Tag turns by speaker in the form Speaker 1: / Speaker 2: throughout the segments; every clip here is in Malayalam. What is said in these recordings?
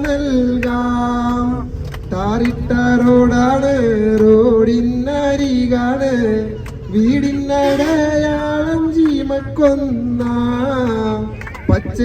Speaker 1: നൽകാം. ടാറിട്ട റോഡാണ്, റോഡിനരികാണ്, വീടിനടയാളം ജീമക്കൊന്ന പച്ച.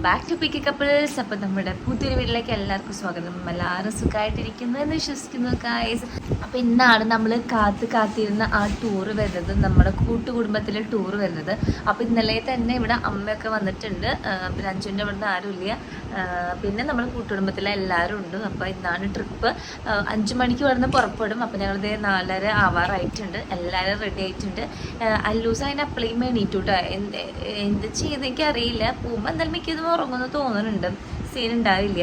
Speaker 2: Back to picky couples. അപ്പം നമ്മുടെ പുതിയൊരു വീട്ടിലേക്ക് എല്ലാവർക്കും സ്വാഗതം. എല്ലാവരും സുഖമായിട്ടിരിക്കുന്നു എന്ന് വിശ്വസിക്കുന്നു ഗായ്സ്. അപ്പം ഇന്നാണ് നമ്മൾ കാത്തിരുന്ന ആ ടൂറ് വരുന്നത്, നമ്മുടെ കൂട്ടുകുടുംബത്തിലെ ടൂറ് വരുന്നത്. അപ്പം ഇന്നലെ തന്നെ ഇവിടെ അമ്മയൊക്കെ വന്നിട്ടുണ്ട്, പിന്നെ അഞ്ചുവിൻ്റെ ഇവിടുന്ന് ആരുമില്ല, പിന്നെ നമ്മൾ കൂട്ടുകുടുംബത്തിലെ എല്ലാവരും ഉണ്ട്. അപ്പോൾ ഇന്നാണ് ട്രിപ്പ്. 5 മണിക്ക് ഇവിടുന്ന് പുറപ്പെടും. അപ്പം ഞങ്ങളിത് 4:30 ആവാറായിട്ടുണ്ട്. എല്ലാവരും റെഡി ആയിട്ടുണ്ട്. അല്ലൂസ് അതിന് അപ്പളേയും എണീറ്റു കേട്ടോ. എന്ത് ചെയ്യുന്നത് എനിക്കറിയില്ല. പോകുമ്പോൾ എന്തായാലും മിക്കതും ഉറങ്ങുമെന്ന് തോന്നുന്നുണ്ട്, സീൻ ഉണ്ടാവില്ല.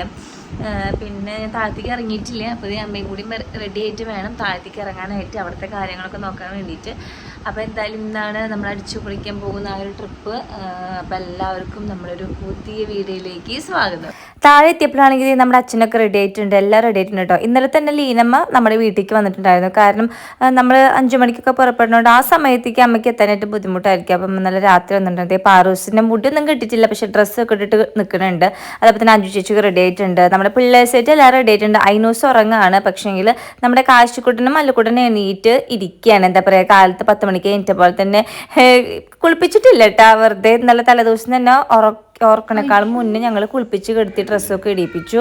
Speaker 2: പിന്നെ ഞാൻ താഴത്തേക്ക് ഇറങ്ങിയിട്ടില്ല. അപ്പോൾ അമ്മയും കൂടി റെഡി ആയിട്ട് വേണം താഴത്തേക്ക് ഇറങ്ങാനായിട്ട്, അവിടുത്തെ കാര്യങ്ങളൊക്കെ നോക്കാൻ വേണ്ടിയിട്ട്. അപ്പോൾ എന്തായാലും ഇന്നാണ് നമ്മൾ അടിച്ചു പൊളിക്കാൻ പോകുന്ന ആ ഒരു ട്രിപ്പ്. അപ്പം എല്ലാവർക്കും നമ്മളൊരു പുതിയ വീഡിയോയിലേക്ക് സ്വാഗതം. താഴെ എത്തിയപ്പോഴാണെങ്കിൽ നമ്മുടെ അച്ഛനൊക്കെ റെഡി ആയിട്ടുണ്ട്, എല്ലാം റെഡി ആയിട്ടുണ്ട് കേട്ടോ. ഇന്നലെ തന്നെ ലീനമ്മ നമ്മുടെ വീട്ടിലേക്ക് വന്നിട്ടുണ്ടായിരുന്നു. കാരണം നമ്മൾ 5 മണിക്കൊക്കെ പുറപ്പെടുന്നതുകൊണ്ട് ആ സമയത്തേക്ക് അമ്മയ്ക്ക് എത്താനായിട്ട് ബുദ്ധിമുട്ടായിരിക്കും. അപ്പം ഇന്നലെ രാത്രി വന്നിട്ടുണ്ട്. പാറൂസിൻ്റെ മുടിയൊന്നും കിട്ടിയിട്ടില്ല, പക്ഷേ ഡ്രസ്സൊക്കെ ഇട്ടിട്ട് നിൽക്കുന്നുണ്ട്. അതേപോലെ തന്നെ അഞ്ചു ചേച്ചിക്ക് റെഡി ആയിട്ടുണ്ട്. നമ്മുടെ പിള്ളേഴ്സായിട്ട് എല്ലാവരും റെഡി ആയിട്ടുണ്ട്. ഐനൂസ് ഉറങ്ങാണ്, പക്ഷേങ്കിൽ നമ്മുടെ കാശിക്കുട്ടനും മല്ലുക്കുട്ടനും എണീറ്റ് ഇരിക്കുകയാണ്. എന്താ പറയുക, കാലത്ത് 10 മണിക്ക് എണീറ്റ പോലെ തന്നെ കുളിപ്പിച്ചിട്ടില്ല കേട്ടോ. വെറുതെ ഇന്നലെ തലേദിവസം തന്നെ ഓർക്കണേക്കാളും മുന്നേ ഞങ്ങൾ കുളിപ്പിച്ച് കെടുത്തി ഡ്രസ്സൊക്കെ ഇടിപ്പിച്ചു.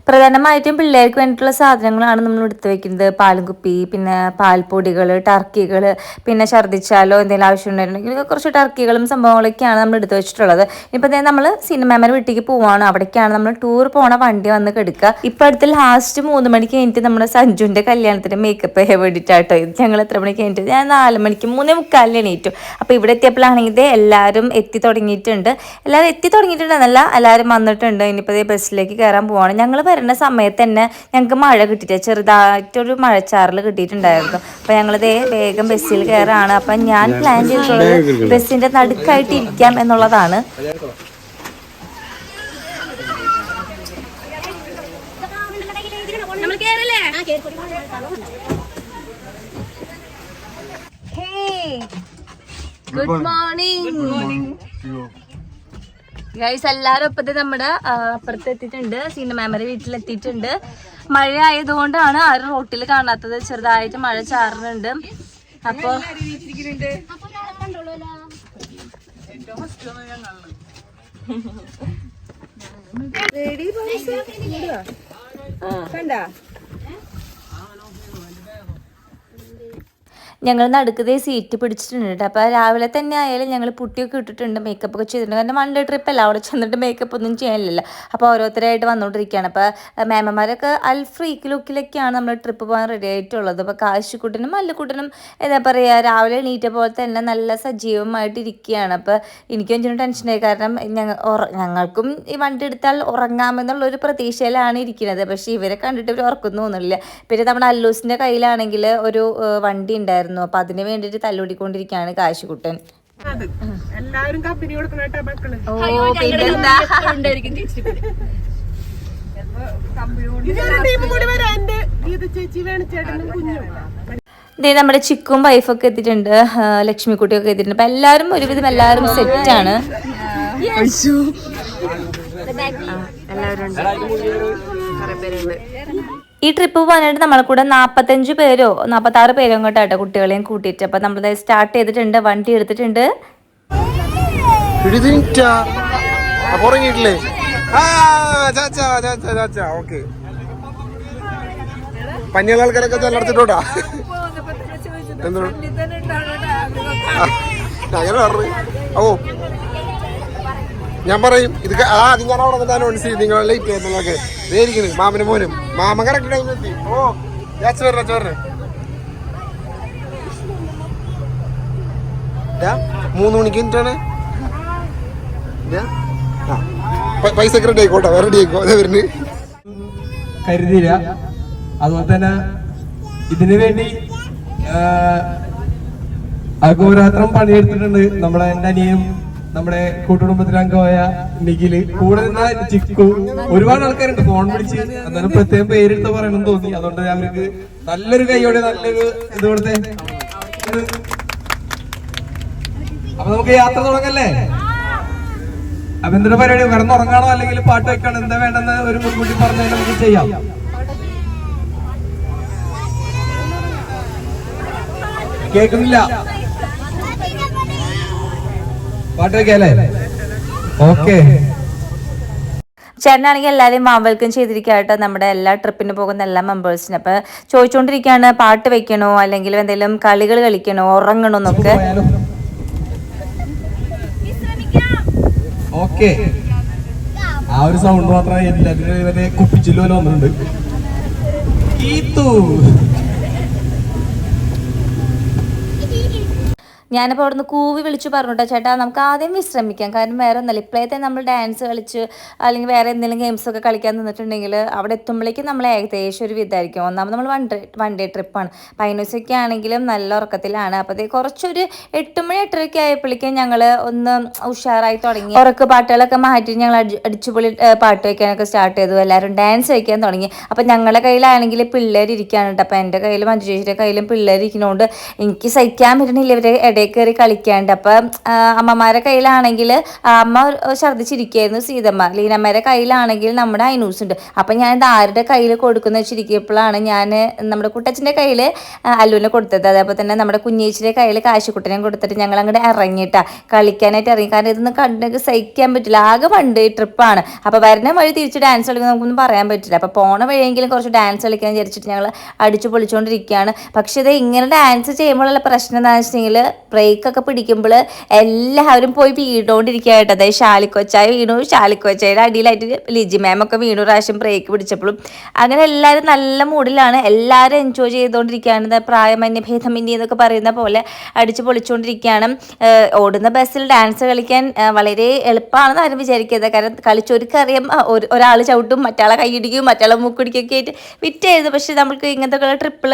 Speaker 2: പ്രധാനമായിട്ടും പിള്ളേർക്ക് വേണ്ടിയിട്ടുള്ള സാധനങ്ങളാണ് നമ്മൾ എടുത്തു വെക്കുന്നത്. പാലും കുപ്പി, പിന്നെ പാൽപ്പൊടികൾ, ടർക്കികൾ, പിന്നെ ഛർദ്ദിച്ചാലോ എന്തെങ്കിലും ആവശ്യമുണ്ടായിരുന്നെങ്കിൽ കുറച്ച് ടർക്കികളും സംഭവങ്ങളൊക്കെയാണ് നമ്മൾ എടുത്തു വെച്ചിട്ടുള്ളത്. ഇപ്പം നമ്മൾ സിനിമാമേരെ വീട്ടിലേക്ക് പോവാണ്. അവിടേക്കാണ് നമ്മൾ ടൂർ പോണ വണ്ടി വന്ന് കിടക്കുക. ഇപ്പം അടുത്ത് ലാസ്റ്റ് 3 മണിക്ക് കഴിഞ്ഞിട്ട് നമ്മുടെ സഞ്ജുവിൻ്റെ കല്യാണത്തിന് മേക്കപ്പ് ചെയ്യാൻ വേണ്ടിയിട്ടാട്ടോ. ഇത് ഞങ്ങൾ എത്ര മണിക്ക് കഴിഞ്ഞിട്ട്, ഞാൻ 4 മണിക്ക് 3:45 എണീറ്റു. അപ്പോൾ ഇവിടെ എത്തിയപ്പോഴാണെങ്കിൽ എല്ലാവരും എത്തി തുടങ്ങിയിട്ടുണ്ട്. എന്നല്ല, എല്ലാവരും വന്നിട്ടുണ്ട്. ഇനിയിപ്പോൾ ബസ്സിലേക്ക് കയറാൻ പോവാണ്. ഞങ്ങൾ വരുന്ന സമയത്ത് തന്നെ ഞങ്ങൾക്ക് മഴ കിട്ടിയിട്ട് ചെറുതായിട്ടൊരു മഴച്ചാറിൽ കിട്ടിയിട്ടുണ്ടായിരുന്നു. അപ്പോൾ ഞങ്ങളിതേ വേഗം ബസ്സിൽ കയറാണ്. അപ്പം ഞാൻ പ്ലാൻ ചെയ്തിട്ടുള്ളത് ബസ്സിൻ്റെ നടുക്കായിട്ട് ഇരിക്കാം എന്നുള്ളതാണ്. Good morning guys. എല്ലാവരും ഒപ്പത്തെ നമ്മുടെ അപ്പുറത്ത് എത്തിയിട്ടുണ്ട്. സിനിമാമേരെ വീട്ടിലെത്തിയിട്ടുണ്ട്. മഴ ആയതുകൊണ്ടാണ് ആരും റോട്ടിൽ കാണാത്തത്. ചെറുതായിട്ട് മഴ ചാറുന്നുണ്ട്. അപ്പൊ ഞങ്ങൾ നടുക്കതേ സീറ്റ് പിടിച്ചിട്ടുണ്ട് കേട്ടോ. അപ്പോൾ രാവിലെ തന്നെ ആയാലും ഞങ്ങൾ പുട്ടിയൊക്കെ ഇട്ടിട്ടുണ്ട്, മേക്കപ്പ് ഒക്കെ ചെയ്തിട്ടുണ്ട്. കാരണം 1 ഡേ ട്രിപ്പല്ല, അവിടെ ചെന്നിട്ട് മേക്കപ്പ് ഒന്നും ചെയ്യാനില്ല. അപ്പോൾ ഓരോരുത്തരായിട്ട് വന്നുകൊണ്ടിരിക്കുകയാണ്. അപ്പോൾ മേമന്മാരൊക്കെ ഫ്രീക്ക് ലുക്കിലൊക്കെയാണ് നമ്മൾ ട്രിപ്പ് പോകാൻ റെഡി ആയിട്ടുള്ളത്. അപ്പോൾ കാശിക്കുട്ടനും മല്ലുക്കുട്ടനും എന്താ പറയുക, രാവിലെ എണീറ്റ പോലെ തന്നെ നല്ല സജീവമായിട്ട് ഇരിക്കുകയാണ്. അപ്പോൾ എനിക്കും അഞ്ചിനും ടെൻഷനായി. കാരണം ഞങ്ങൾക്കും ഈ വണ്ടി എടുത്താൽ ഉറങ്ങാമെന്നുള്ളൊരു പ്രതീക്ഷയിലാണ് ഇരിക്കുന്നത്. പക്ഷേ ഇവരെ കണ്ടിട്ട് ഇവർ ഉറക്കുന്നു തോന്നുന്നില്ല. പിന്നെ നമ്മുടെ അല്ലൂസിൻ്റെ കയ്യിലാണെങ്കിൽ ഒരു വണ്ടി ഉണ്ടായിരുന്നു. അപ്പൊ അതിന് വേണ്ടിട്ട് തല്ലുടിക്കൊണ്ടിരിക്കുകയാണ് കാശിക്കുട്ടൻ.
Speaker 1: എല്ലാവരും കമ്പനി കൊടുക്കണ മക്കള്.
Speaker 2: നമ്മുടെ ചിക്കും വൈഫൊക്കെ എത്തിയിട്ടുണ്ട്, ലക്ഷ്മിക്കുട്ടിയൊക്കെ എത്തിയിട്ടുണ്ട്. അപ്പൊ എല്ലാരും ഒരുവിധം എല്ലാവരും സെറ്റാണ്. ഈ ട്രിപ്പ് പോകാനായിട്ട് നമ്മളെ കൂടെ 45 പേരോ 46 പേരോ അങ്ങോട്ടാട്ടോ, കുട്ടികളെയും കൂട്ടിയിട്ട്. അപ്പം നമ്മൾ സ്റ്റാർട്ട് ചെയ്തിട്ടുണ്ട്, വണ്ടി എടുത്തിട്ടുണ്ട്.
Speaker 1: പഞ്ഞുള്ള ആൾക്കാരൊക്കെ ചെല്ലടച്ചിട്ടോട്ടാ. ഓ ഞാൻ പറയും ഇത് അത് ഞാൻ അവിടെ വന്നിട്ട് അനൗൺസ് ചെയ്യും നിങ്ങൾ ലേറ്റ് ആയിരുന്നൊക്കെ. ഇതായിരിക്കുന്നു മാമനും മോനും. മാമൻ കറക്റ്റ് ടൈമിലെത്തി. ഓ ചോറിന് 3 മണിക്ക് വേണ്ടിട്ടാണ്. പൈസ റെഡി ആയിക്കോട്ടെ, റെഡി ആയിക്കോ. അതേ വരുന്നു
Speaker 3: കരുതിയില്ല. അതുപോലെ തന്നെ ഇതിനു വേണ്ടി അഹോരാത്രം പണിയെടുത്തിട്ടുണ്ട്. നമ്മുടെ എന്റെ അനിയും നമ്മുടെ കൂട്ടുകുടുംബത്തിലെ അംഗമായ നിഖില്, കൂടെ നിന്ന ചിക്കു, ഒരുപാട് ആൾക്കാരുണ്ട്. ഫോൺ വിളിച്ച് എന്നാലും പ്രത്യേകം പേരെടുത്ത് പറയണമെന്ന് തോന്നി. അതുകൊണ്ട് അവർക്ക് നല്ലൊരു കൈയോടെ നല്ലൊരു ഇത് കൊടുത്തേ. അപ്പൊ നമുക്ക് യാത്ര തുടങ്ങല്ലേ? അപ്പൊ എന്തൊരു പരിപാടി? കിടന്നുറങ്ങാണോ അല്ലെങ്കിൽ പാട്ട് വെക്കാണോ, എന്താ വേണ്ടെന്ന് ഒരു മുൻകൂട്ടി പറഞ്ഞാൽ നമുക്ക് ചെയ്യാം. കേൾക്കുന്നില്ല? പാട്ട് വെക്കല്ലേ? ഓക്കെ.
Speaker 2: ചേട്ടനാണെങ്കിൽ എല്ലാവരെയും വെൽക്കം ചെയ്തിരിക്കുക കേട്ടോ, നമ്മുടെ എല്ലാ ട്രിപ്പിന് പോകുന്ന എല്ലാ മെമ്പേഴ്സിനും. അപ്പൊ ചോദിച്ചുകൊണ്ടിരിക്കുകയാണ് പാട്ട് വെക്കണോ അല്ലെങ്കിൽ എന്തെങ്കിലും കളികൾ കളിക്കണോ, ഉറങ്ങണോ എന്നൊക്കെ.
Speaker 3: ഓക്കെ, ആ ഒരു സൗണ്ട് മാത്രമേ എല്ലാത്തിനും കുപ്പിച്ചില്ലോ വന്നിട്ടുണ്ട്.
Speaker 2: ഞാനിപ്പോൾ അവിടെ നിന്ന് കൂവി വിളിച്ചു പറഞ്ഞോട്ടോ, ചേട്ടാ നമുക്ക് ആദ്യം വിശ്രമിക്കാം, കാരണം വേറെ ഒന്നല്ല, ഇപ്പോഴത്തെ നമ്മൾ ഡാൻസ് കളിച്ച് അല്ലെങ്കിൽ വേറെ എന്തെങ്കിലും ഗെയിംസൊക്കെ കളിക്കാൻ നിന്നിട്ടുണ്ടെങ്കിൽ അവിടെ എത്തുമ്പോഴേക്കും നമ്മൾ ഏകദേശം ഒരു വിധമായിരിക്കും. ഒന്നാമത് നമ്മൾ വൺ ഡേ ട്രിപ്പാണ്. പൈനൂസൊക്കെ ആണെങ്കിലും നല്ല ഉറക്കത്തിലാണ്. അപ്പോൾ കുറച്ചൊരു 8 മണി 8:30 ആയപ്പോഴേക്കും ഞങ്ങൾ ഒന്ന് ഉഷാറായി തുടങ്ങി. ഉറക്ക പാട്ടുകളൊക്കെ മാറ്റി ഞങ്ങൾ അടിച്ചുപൊളി പാട്ട് വയ്ക്കാനൊക്കെ സ്റ്റാർട്ട് ചെയ്തു. എല്ലാവരും ഡാൻസ് വയ്ക്കാൻ തുടങ്ങി. അപ്പം ഞങ്ങളുടെ കയ്യിലാണെങ്കിൽ പിള്ളേർ ഇരിക്കുകയാണ് കേട്ടോ. അപ്പം എൻ്റെ കയ്യിലും മഞ്ജു ചേച്ചിയുടെ കയ്യിലും പിള്ളേർ ഇരിക്കുന്നതുകൊണ്ട് എനിക്ക് സഹിക്കാൻ പറ്റണില്ല ഇവരെ ഇടയിൽ കയറി കളിക്കാണ്ട്. അപ്പം അമ്മമാരുടെ കയ്യിലാണെങ്കിൽ അമ്മ ഛർദ്ദിച്ചിരിക്കുകയായിരുന്നു സീതമ്മ. ലീനമ്മയുടെ കയ്യിലാണെങ്കിൽ നമ്മുടെ ഐനൂസ് ഉണ്ട്. അപ്പം ഞാൻ ഇത് ആരുടെ കയ്യിൽ കൊടുക്കുന്ന വെച്ചിരിക്കുമ്പോഴാണ് ഞാൻ നമ്മുടെ കുട്ടച്ഛൻ്റെ കയ്യിൽ അല്ലുവിനെ കൊടുത്തത്. അതേപോലെ തന്നെ നമ്മുടെ കുഞ്ഞേച്ചിയുടെ കയ്യിൽ കാശിക്കുട്ടനെ കൊടുത്തിട്ട് ഞങ്ങൾ അങ്ങോട്ട് ഇറങ്ങിയിട്ടാ കളിക്കാനായിട്ട് ഇറങ്ങി. കാരണം ഇതൊന്നും കണ്ടിട്ട് സഹിക്കാൻ പറ്റില്ല. ആകെ വൺ ഡേ ട്രിപ്പാണ്. അപ്പോൾ വരുന്ന വഴി തിരിച്ച് ഡാൻസ് കളിക്കാൻ നമുക്കൊന്നും പറയാൻ പറ്റില്ല. അപ്പോൾ പോണ വഴിയെങ്കിലും കുറച്ച് ഡാൻസ് കളിക്കാൻ വിചാരിച്ചിട്ട് ഞങ്ങൾ അടിച്ചു പൊളിച്ചുകൊണ്ടിരിക്കുകയാണ്. പക്ഷേ ഇത് ഇങ്ങനെ ഡാൻസ് ചെയ്യുമ്പോഴുള്ള പ്രശ്നം എന്താണെന്ന് വെച്ചിട്ടുണ്ടെങ്കിൽ ബ്രേക്കൊക്കെ പിടിക്കുമ്പോൾ എല്ലാവരും പോയി വീണുകൊണ്ടിരിക്കുകയായിട്ട്. അതായത് ഷാലിക്കൊച്ചായ വീണു, ഷാലിക്കൊച്ചായുടെ അടിയിലായിട്ട് ലിജി മാമൊക്കെ വീണു പ്രാവശ്യം ബ്രേക്ക് പിടിച്ചപ്പോഴും. അങ്ങനെ എല്ലാവരും നല്ല മൂഡിലാണ്, എല്ലാവരും എൻജോയ് ചെയ്തുകൊണ്ടിരിക്കുകയാണ്. പ്രായമന്യ ഭേദമന്യ എന്നൊക്കെ പറയുന്ന പോലെ അടിച്ച് പൊളിച്ചുകൊണ്ടിരിക്കുകയാണ്. ഓടുന്ന ബസ്സിൽ ഡാൻസ് കളിക്കാൻ വളരെ എളുപ്പമാണെന്ന് ആരും വിചാരിക്കരുത്. കാരണം കളിച്ചൊരുക്കറിയാം, ഒരാൾ ചവിട്ടും, മറ്റാളെ കൈയിടിക്കും, മറ്റാളെ മൂക്കിടിക്കൊക്കെ ആയിട്ട് വിറ്റായിരുന്നു. പക്ഷെ നമുക്ക് ഇങ്ങനത്തെ ട്രിപ്പിൾ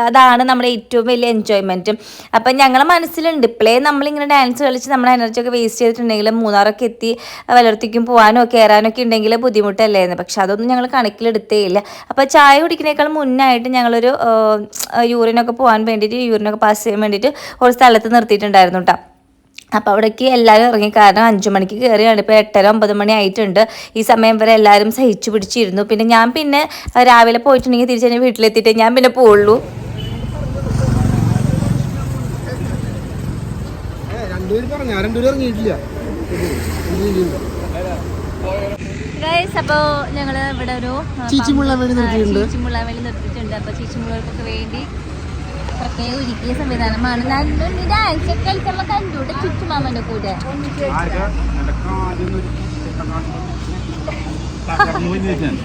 Speaker 2: അതാണ് നമ്മുടെ ഏറ്റവും വലിയ എൻജോയ്മെൻറ്റും. അപ്പം ഞങ്ങളെ മനസ്സിലുണ്ട് ഇപ്പോഴേ നമ്മളിങ്ങനെ ഡാൻസ് കളിച്ച് നമ്മുടെ എനർജിയൊക്കെ വേസ്റ്റ് ചെയ്തിട്ടുണ്ടെങ്കിൽ മൂന്നാറൊക്കെ എത്തി വല്ലയിടത്തേക്കും പോകാനോ കയറാനൊക്കെ ഉണ്ടെങ്കിൽ ബുദ്ധിമുട്ടല്ലായിരുന്നു. പക്ഷെ അതൊന്നും ഞങ്ങൾ കണക്കിലെടുത്തേ ഇല്ല. അപ്പോൾ ചായ കുടിക്കുന്നേക്കാൾ മുന്നായിട്ട് ഞങ്ങളൊരു യൂറിനൊക്കെ പോകാൻ വേണ്ടിയിട്ട്, യൂറിനൊക്കെ പാസ് ചെയ്യാൻ വേണ്ടിയിട്ട് ഒരു സ്ഥലത്ത് നിർത്തിയിട്ടുണ്ടായിരുന്നു കേട്ടോ. അപ്പോൾ അവിടേക്ക് എല്ലാവരും ഇറങ്ങി. കാരണം 5 മണിക്ക് കയറിയാണ്. ഇപ്പോൾ 8:30 9 മണി ആയിട്ടുണ്ട്. ഈ സമയം വരെ എല്ലാവരും സഹിച്ചു പിടിച്ചിരുന്നു. പിന്നെ ഞാൻ രാവിലെ പോയിട്ടുണ്ടെങ്കിൽ തിരിച്ച് തന്നെ വീട്ടിലെത്തിയിട്ടേ ഞാൻ പിന്നെ പോവുള്ളൂ. അപ്പോൾ ഞങ്ങൾ ഇവിടെ ഒരു ചീച്ചിമുള്ളാൻ വേണ്ടി നിർത്തിയിട്ടുണ്ട്. അപ്പോൾ ചീച്ചിമുള്ളവർക്കൊക്കെ വേണ്ടി പ്രത്യേക ഒരുക്കിയ സംവിധാനമാണ്. ഡാൻസ് ഒക്കെ കളിക്കുമ്പോൾ കണ്ടൂടെ ചുറ്റുമാമൻ്റെ കൂടെ.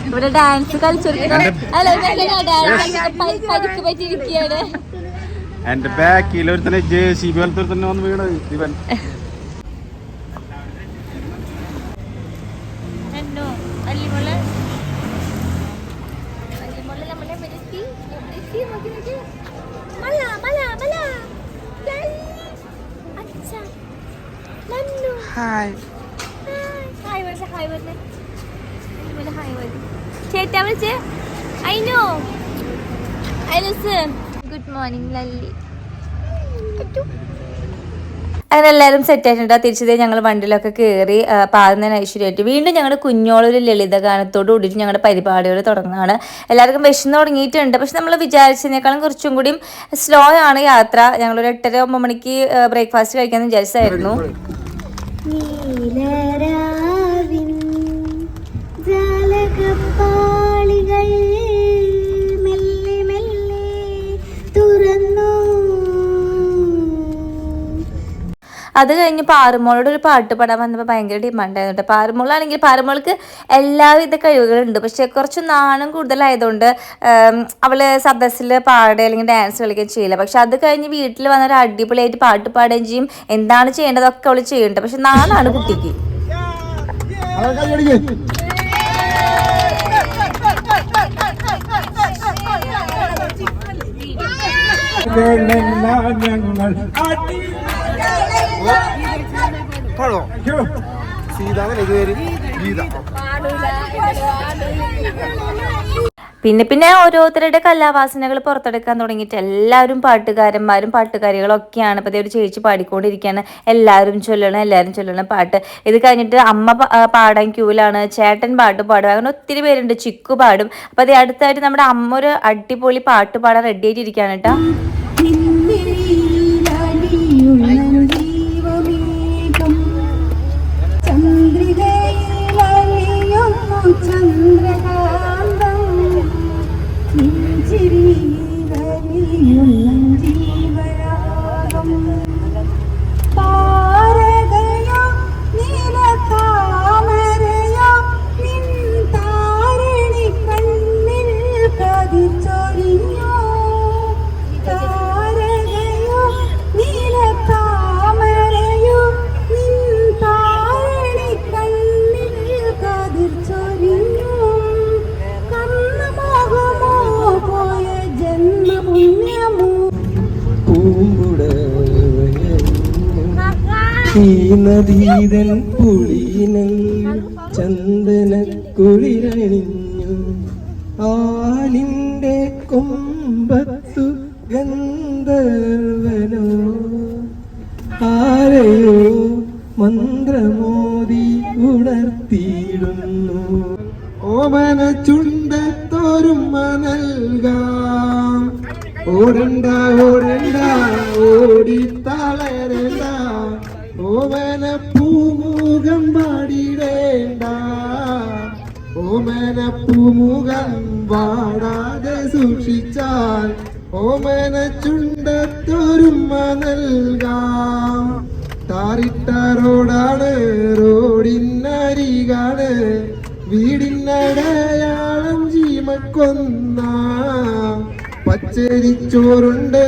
Speaker 2: ഇവിടെ ഡാൻസ് കളിച്ചൊരുക്കി പറ്റിയിരിക്കുകയാണ്.
Speaker 4: എന്റെ ബാക്കിൽ ഒരു തന്നെ JCB പോലത്തെ തന്നെ വന്ന് വീണ് ഇവൻ.
Speaker 2: ചേട്ടാ വിളിച്ചേ അയിനോ ഗുഡ് മോർണിംഗ് ലല്ലി. അങ്ങനെ എല്ലാവരും സെറ്റ് ആയിട്ടുണ്ട്. തിരിച്ചതേ ഞങ്ങൾ വണ്ടിയിലൊക്കെ കയറി പാടുന്നതിന് ഐശ്വര്യമായിട്ട് വീണ്ടും ഞങ്ങളുടെ കുഞ്ഞോളൊരു ലളിത ഗാനത്തോട് കൂടിയിട്ട് ഞങ്ങളുടെ പരിപാടികൾ തുടങ്ങുകയാണ്. എല്ലാവർക്കും വിശന്ന് തുടങ്ങിയിട്ടുണ്ട്. പക്ഷെ നമ്മൾ വിചാരിച്ചതിനേക്കാളും കുറച്ചും കൂടിയും സ്ലോ ആണ് യാത്ര. ഞങ്ങളൊരു 8:30 9 മണിക്ക് ബ്രേക്ക്ഫാസ്റ്റ് കഴിക്കാമെന്ന് വിചാരിച്ചായിരുന്നു. അത് കഴിഞ്ഞ് പാറുമോളോട് ഒരു പാട്ട് പാടാൻ വന്നപ്പോൾ ഭയങ്കര ഡിമാൻഡായിരുന്നു കേട്ടോ. പാറുമോളാണെങ്കിൽ പാറുമോൾക്ക് എല്ലാവിധ കഴിവുകളുണ്ട്. പക്ഷെ കുറച്ച് നാണം കൂടുതലായതുകൊണ്ട് അവൾ സദസ്സിൽ പാടുക അല്ലെങ്കിൽ ഡാൻസ് കളിക്കുകയും ചെയ്യില്ല. പക്ഷെ അത് കഴിഞ്ഞ് വീട്ടിൽ വന്നൊരു അടിപൊളിയായിട്ട് പാട്ട് പാടുകയും ചെയ്യും. എന്താണ് ചെയ്യേണ്ടതൊക്കെ അവൾ ചെയ്യുന്നുണ്ട്. പക്ഷെ നാണാണ് കുട്ടിക്ക്.
Speaker 3: ഞങ്ങൾ
Speaker 1: പാടോ സീത ഇത് പേര് ഗീത.
Speaker 2: പിന്നെ ഓരോരുത്തരുടെ കലാവാസനകൾ പുറത്തെടുക്കാൻ തുടങ്ങിയിട്ട് എല്ലാവരും പാട്ടുകാരന്മാരും പാട്ടുകാരികളൊക്കെയാണ്. ഇപ്പോൾ ഒരു ചേച്ചി പാടിക്കൊണ്ടിരിക്കുകയാണ്, എല്ലാവരും ചൊല്ലണം പാട്ട്. ഇത് കഴിഞ്ഞിട്ട് അമ്മ പാടാൻ ക്യൂലാണ്, ചേട്ടൻ പാട്ട് പാടും, അങ്ങനെ ഒത്തിരി പേരുണ്ട്. ചിക്കു പാടും. അപ്പോൾ അത് അടുത്തായിട്ട് നമ്മുടെ അമ്മ ഒരു അടിപൊളി പാട്ട് പാടാൻ റെഡി ആയിട്ടിരിക്കുകയാണ് കേട്ടോ.
Speaker 3: ഈ നദീതൻ പുളിനൽ ചന്ദന കുളിരണിഞ്ഞു ആലിന്റെ കൊമ്പത്തു ഗന്ധർവനോ ആരെയോ മന്ത്രമോദി ഉണർത്തിയിടുന്നു.
Speaker 1: ഓമന ചുണ്ടത്തോരുമ്മ നൽകാം. ഓടണ്ട ഓടണ്ട ഓടി തളരണ്ട, ഓമന പൂമുഖം പാടിടേണ്ട, ഓമന പൂമുഖം പാടാതെ സൂക്ഷിച്ചാൽ ഓമന ചുണ്ടത്തോരുമ്മ നൽകാം. താറിട്ട റോഡാണ്, റോഡിനരികാണ്, വീടിനടയാളം ജീമക്കൊന്ന. പച്ചരിച്ചോറുണ്ട്,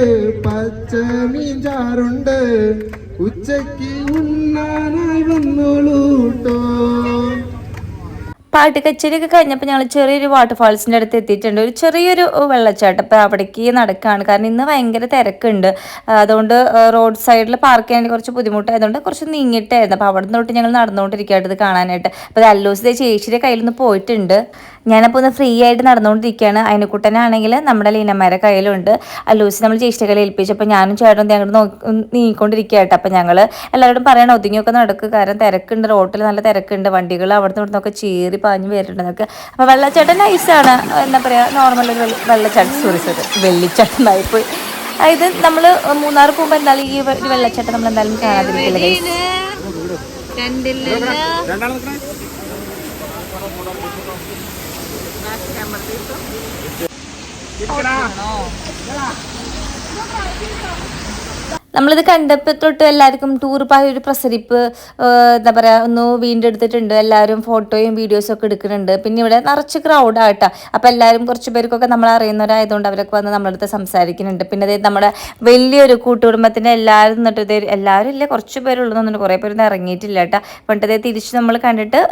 Speaker 1: പച്ച മീൻചാറുണ്ട്, ഉച്ചയ്ക്ക് ഉണ്ണാനായി വന്നോളൂട്ടോ.
Speaker 2: പാട്ട് കച്ചേരിയൊക്കെ കഴിഞ്ഞപ്പോൾ ഞങ്ങൾ ചെറിയൊരു വാട്ടർഫാൾസിൻ്റെ അടുത്ത് എത്തിയിട്ടുണ്ട്. ഒരു ചെറിയൊരു വെള്ളച്ചാട്ടം. അപ്പോൾ അവിടേക്ക് നടക്കുകയാണ്, കാരണം ഇന്ന് ഭയങ്കര തിരക്കുണ്ട്. അതുകൊണ്ട് റോഡ് സൈഡിൽ പാർക്ക് ചെയ്യാൻ കുറച്ച് ബുദ്ധിമുട്ടായതുകൊണ്ട് കുറച്ച് നീങ്ങിയിട്ടായിരുന്നു. അപ്പോൾ അവിടെ നിന്നോട്ട് ഞങ്ങൾ നടന്നുകൊണ്ടിരിക്കുകയായിട്ട് ഇത് കാണാനായിട്ട്. അപ്പോൾ അത് അല്ലൂസ് ചേച്ചിയുടെ കയ്യിൽ നിന്ന് പോയിട്ടുണ്ട്. ഞാനപ്പോൾ ഒന്ന് ഫ്രീ ആയിട്ട് നടന്നുകൊണ്ടിരിക്കുകയാണ്. അതിനെക്കുട്ടനാണെങ്കിൽ നമ്മുടെ ലീനമ്മയുടെ കയ്യിലുണ്ട്. അല്ലൂസ് നമ്മൾ ചേച്ചിയുടെ കയ്യിൽ ഏൽപ്പിച്ചപ്പോൾ ഞാനും ചേട്ടനും ഞങ്ങൾ നീങ്ങിക്കൊണ്ടിരിക്കുകയായിട്ട്. അപ്പോൾ ഞങ്ങൾ എല്ലാവരോടും പറയണം ഒതുങ്ങിയൊക്കെ നടക്കുക, കാരണം തിരക്കുണ്ട്, റോട്ടിൽ നല്ല തിരക്കുണ്ട്, വണ്ടികൾ അവിടെ നിന്നൊക്കെ ചീറി പാഞ്ഞ് വരുന്നുണ്ടെന്നൊക്കെ. അപ്പോൾ വെള്ളച്ചാട്ടം നൈസാണ്, എന്താ പറയുക, നോർമൽ ഒരു വെള്ളച്ചാട്ടം. സോറി വെള്ളിച്ചാട്ടമായിപ്പോയി. ഇത് നമ്മൾ മൂന്നാർ പോകുമ്പോൾ എന്തായാലും ഈ ഒരു വെള്ളച്ചാട്ടം നമ്മൾ എന്തായാലും കാണാതിരിക്കില്ല. നമ്മളിത് കണ്ടപ്പോൾ തൊട്ട് എല്ലാവർക്കും ടൂർ പോയ ഒരു പ്രസരിപ്പ് എന്താ പറയുക ഒന്ന് വീണ്ടെടുത്തിട്ടുണ്ട്. എല്ലാവരും ഫോട്ടോയും വീഡിയോസും ഒക്കെ എടുക്കുന്നുണ്ട്. പിന്നെ ഇവിടെ നിറച്ച് ക്രൗഡായിട്ടാ. അപ്പോൾ എല്ലാവരും കുറച്ച് പേർക്കൊക്കെ നമ്മൾ അറിയുന്നവരായതുകൊണ്ട് അവരൊക്കെ വന്ന് നമ്മളടുത്ത് സംസാരിക്കുന്നുണ്ട്. പിന്നെ അതായത് നമ്മുടെ വലിയൊരു കൂട്ടുകുടുംബത്തിൻ്റെ എല്ലാവരും നിന്നിട്ട് എല്ലാവരും ഇല്ല, കുറച്ച് പേരുള്ളൂ എന്നുണ്ട്, കുറേ പേരൊന്നും ഇറങ്ങിയിട്ടില്ല കേട്ടോ. പണ്ടതേ തിരിച്ച് നമ്മൾ കണ്ടിട്ട്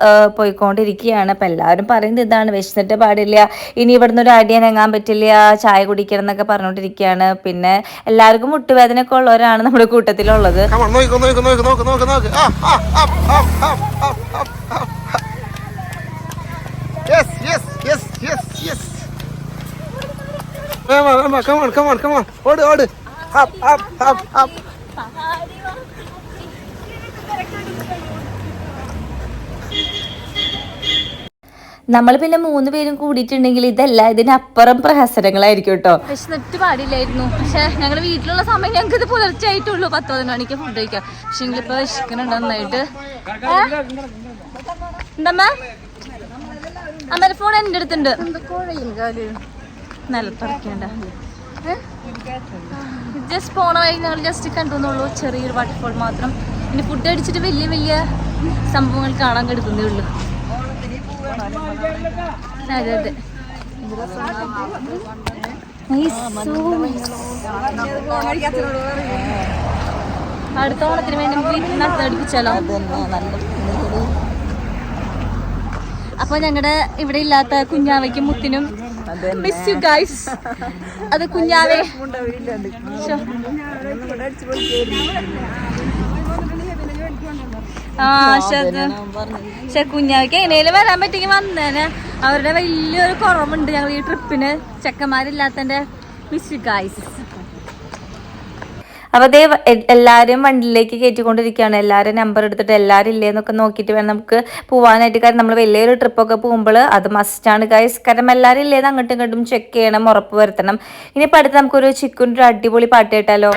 Speaker 2: പോയിക്കൊണ്ടിരിക്കുകയാണ്. അപ്പോൾ എല്ലാവരും പറയുന്നത് ഇതാണ്, വിശന്നിട്ട് പാടില്ല, ഇനി ഇവിടുന്ന് ഒരു അടിയാൻ എങ്ങാൻ പറ്റില്ല, ചായ കുടിക്കണം എന്നൊക്കെ പറഞ്ഞുകൊണ്ടിരിക്കുകയാണ്. പിന്നെ എല്ലാവർക്കും മുട്ടുവേദനയൊക്കെ ഉള്ളവരാണ് നമ്മുടെ കൂട്ടത്തിലുള്ളത്. നമ്മൾ പിന്നെ 3 പേരും കൂടിയിട്ടുണ്ടെങ്കിൽ ഇതല്ല, ഇതിനപ്പുറം പ്രഹസനങ്ങളായിരിക്കും കേട്ടോ. വിശന്നിട്ട് പാടില്ലായിരുന്നു. പക്ഷെ ഞങ്ങൾ വീട്ടിലുള്ള സമയം ഞങ്ങൾക്ക് ഇത് പുലർച്ചയായിട്ടുള്ളൂ, 10-11 മണിക്ക് ഫുഡ് കഴിക്കാം. പക്ഷെ എങ്കിലിപ്പോ വിശക്കുന്നുണ്ട് നന്നായിട്ട്. എന്താ അമ്മ ഫോൺ എൻ്റെ അടുത്തുണ്ട്, നിലത്തുറക്കേണ്ട. ജസ്റ്റ് പോണ വഴി ഞങ്ങൾ ജസ്റ്റ് കണ്ടുന്നുള്ളൂ, ചെറിയൊരു വാട്ടർഫോൾ മാത്രം. പിന്നെ ഫുഡ് അടിച്ചിട്ട് വലിയ വലിയ സംഭവങ്ങൾ കാണാൻ കിടക്കുന്നേ ഉള്ളൂ. അതെ അതെ, അടുത്ത ഓണത്തിന് വേണ്ടി വീട്ടിൽ നടത്തടിപ്പിച്ചാലോ. അപ്പൊ ഞങ്ങളുടെ ഇവിടെ ഇല്ലാത്ത കുഞ്ഞാവയ്ക്കും മുത്തിനും മിസ് യു ഗൈസ്. അത് കുഞ്ഞാവേ പക്ഷെ കുഞ്ഞാവയ്ക്ക് എങ്ങനെയാലും വരാൻ പറ്റിയെങ്കിൽ വന്നേനെ. അവരുടെ വലിയൊരു കുറവുണ്ട് ഞങ്ങൾ ഈ ട്രിപ്പിന് ചെക്കന്മാരില്ലാത്തതിന്റെ മിസ് ഗൈസ്. അപ്പോൾ അതേ എല്ലാവരും വണ്ടിയിലേക്ക് കയറ്റിക്കൊണ്ടിരിക്കുകയാണ്. എല്ലാവരും നമ്പർ എടുത്തിട്ട് എല്ലാവരും ഇല്ലേന്നൊക്കെ നോക്കിയിട്ട് വേണം നമുക്ക് പോകാനായിട്ട്. കാരണം നമ്മൾ വലിയൊരു ട്രിപ്പൊക്കെ പോകുമ്പോൾ അത് മസ്റ്റാണ് ഗൈസ്. കാരണം എല്ലാവരും ഇല്ലേന്ന് അങ്ങോട്ടും ഇങ്ങോട്ടും ചെക്ക് ചെയ്യണം, ഉറപ്പ് വരുത്തണം. ഇനിയിപ്പോൾ അടുത്ത് നമുക്കൊരു ചിക്കൻ ഒരു അടിപൊളി പാട്ട് കേട്ടാലോ.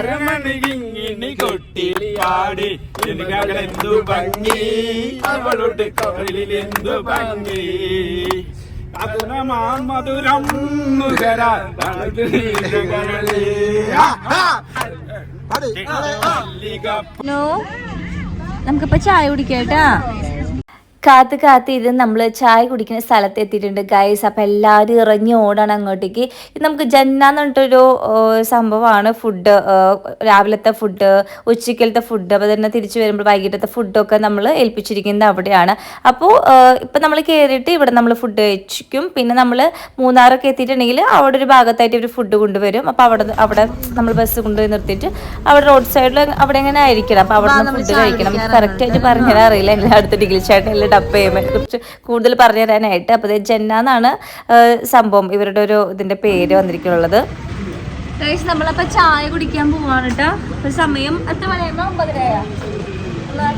Speaker 2: നമുക്കിപ്പോ ചായ കുടിക്കാട്ടാ. കാത്ത് ഇത് നമ്മൾ ചായ കുടിക്കുന്ന സ്ഥലത്ത് എത്തിയിട്ടുണ്ട് ഗൈസ്. അപ്പം എല്ലാവരും ഇറങ്ങി ഓടാണ് അങ്ങോട്ടേക്ക്. ഇത് നമുക്ക് ജന്നാന്ന് പറഞ്ഞിട്ടൊരു സംഭവമാണ്. ഫുഡ്, രാവിലത്തെ ഫുഡ്, ഉച്ചക്കലത്തെ ഫുഡ്, അപ്പോൾ തന്നെ തിരിച്ചു വരുമ്പോൾ വൈകിട്ടത്തെ ഫുഡൊക്കെ നമ്മൾ ഏൽപ്പിച്ചിരിക്കുന്നത് അവിടെയാണ്. അപ്പോൾ ഇപ്പം നമ്മൾ കയറിയിട്ട് ഇവിടെ നമ്മൾ ഫുഡ് കഴിക്കും. പിന്നെ നമ്മൾ മൂന്നാറൊക്കെ എത്തിയിട്ടുണ്ടെങ്കിൽ അവിടെ ഒരു ഭാഗത്തായിട്ട് ഒരു ഫുഡ് കൊണ്ടുവരും. അപ്പോൾ അവിടെ നമ്മൾ ബസ് കൊണ്ടുപോയി നിർത്തിയിട്ട് അവിടെ റോഡ് സൈഡിൽ അവിടെ എങ്ങനെ ആയിരിക്കണം. അപ്പോൾ അവിടെ നിന്ന് ഫുഡ് കഴിക്കണം. കറക്റ്റായിട്ട് പറഞ്ഞുതരാൻ അറിയില്ല. എല്ലായിടത്തും ഡിഗ്രി ചേട്ടൻ ഡപ്പയെ കുറിച്ച് കൂടുതൽ പറഞ്ഞു തരാനായിട്ട്. അപ്പോൾ ജന്നാന്നാണ് സംഭവം, ഇവരുടെ ഒരു ഇതിൻ്റെ പേര് വന്നിരിക്കുള്ളത്. നമ്മളപ്പോൾ ചായ കുടിക്കാൻ പോവാണ് കേട്ടോ. അപ്പോൾ സമയം എത്ര മണിയായിരുന്നു? 9:30.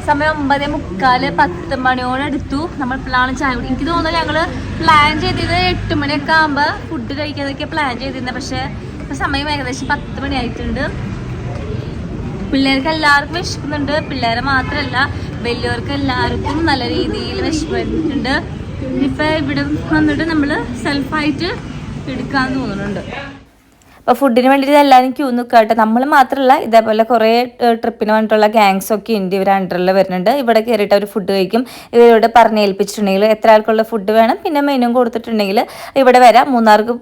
Speaker 2: സമയം 9:45, 10 മണിയോടടുത്തു. നമ്മൾ പ്ലാൻ ചായ കുടി. എനിക്ക് തോന്നുന്നു ഞങ്ങൾ പ്ലാൻ ചെയ്തത് 8 മണിയൊക്കെ ആകുമ്പോൾ ഫുഡ് കഴിക്കാനൊക്കെ പ്ലാൻ ചെയ്തിരുന്നത്. പക്ഷേ ഇപ്പോൾ സമയം ഏകദേശം 10 മണി ആയിട്ടുണ്ട്. പിള്ളേർക്ക് എല്ലാവർക്കും വിശക്കുന്നുണ്ട്. പിള്ളേരെ മാത്രമല്ല വലിയവർക്ക് എല്ലാവർക്കും നല്ല രീതിയിൽ വിശപ്പിട്ടുണ്ട്. ഇപ്പം ഇവിടെ വന്നിട്ട് നമ്മൾ സെൽഫായിട്ട് എടുക്കാമെന്ന് തോന്നുന്നുണ്ട്. അപ്പോൾ ഫുഡിന് വേണ്ടിയിട്ട് എല്ലാവരും ക്യൂ നിൽക്കുക കേട്ടോ. നമ്മൾ മാത്രമല്ല, ഇതേപോലെ കുറേ ട്രിപ്പിന് വേണ്ടിയിട്ടുള്ള ഗാങ്സൊക്കെ ഉണ്ട് ഇവർ അണ്ടറിൽ വരുന്നുണ്ട്. ഇവിടെ കയറിയിട്ട് അവർ ഫുഡ് കഴിക്കും. ഇവരോട് പറഞ്ഞേൽപ്പിച്ചിട്ടുണ്ടെങ്കിൽ എത്ര ആൾക്കുള്ള ഫുഡ് വേണം, പിന്നെ മെനു കൊടുത്തിട്ടുണ്ടെങ്കിൽ ഇവിടെ വരാം. മൂന്നാർക്ക്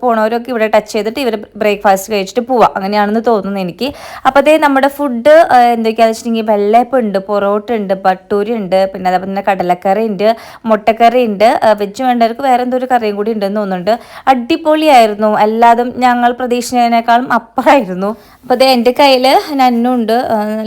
Speaker 2: പോണവരൊക്കെ ഇവിടെ ടച്ച് ചെയ്തിട്ട് ഇവർ ബ്രേക്ക്ഫാസ്റ്റ് കഴിച്ചിട്ട് പോവാം. അങ്ങനെയാണെന്ന് തോന്നുന്നു എനിക്ക്. അപ്പോൾ അതേ നമ്മുടെ ഫുഡ് എന്തൊക്കെയാണെന്ന് വെച്ചിട്ടുണ്ടെങ്കിൽ വെള്ളയപ്പം ഉണ്ട്, പൊറോട്ട ഉണ്ട്, ബട്ടൂരി ഉണ്ട്, പിന്നെ അതേപോലെ തന്നെ കടലക്കറി ഉണ്ട്, മുട്ടക്കറി ഉണ്ട്. വെജ് വേണ്ടവർക്ക് വേറെ എന്തോ ഒരു കറിയും കൂടി ഉണ്ടെന്ന് തോന്നുന്നുണ്ട്. അടിപൊളിയായിരുന്നു. എല്ലാതും ഞങ്ങൾ പ്രതീക്ഷിച്ചതിനേക്കാളും അപ്പുറമായിരുന്നു. അപ്പോൾ അത് എൻ്റെ കയ്യിൽ നന്നുണ്ട്,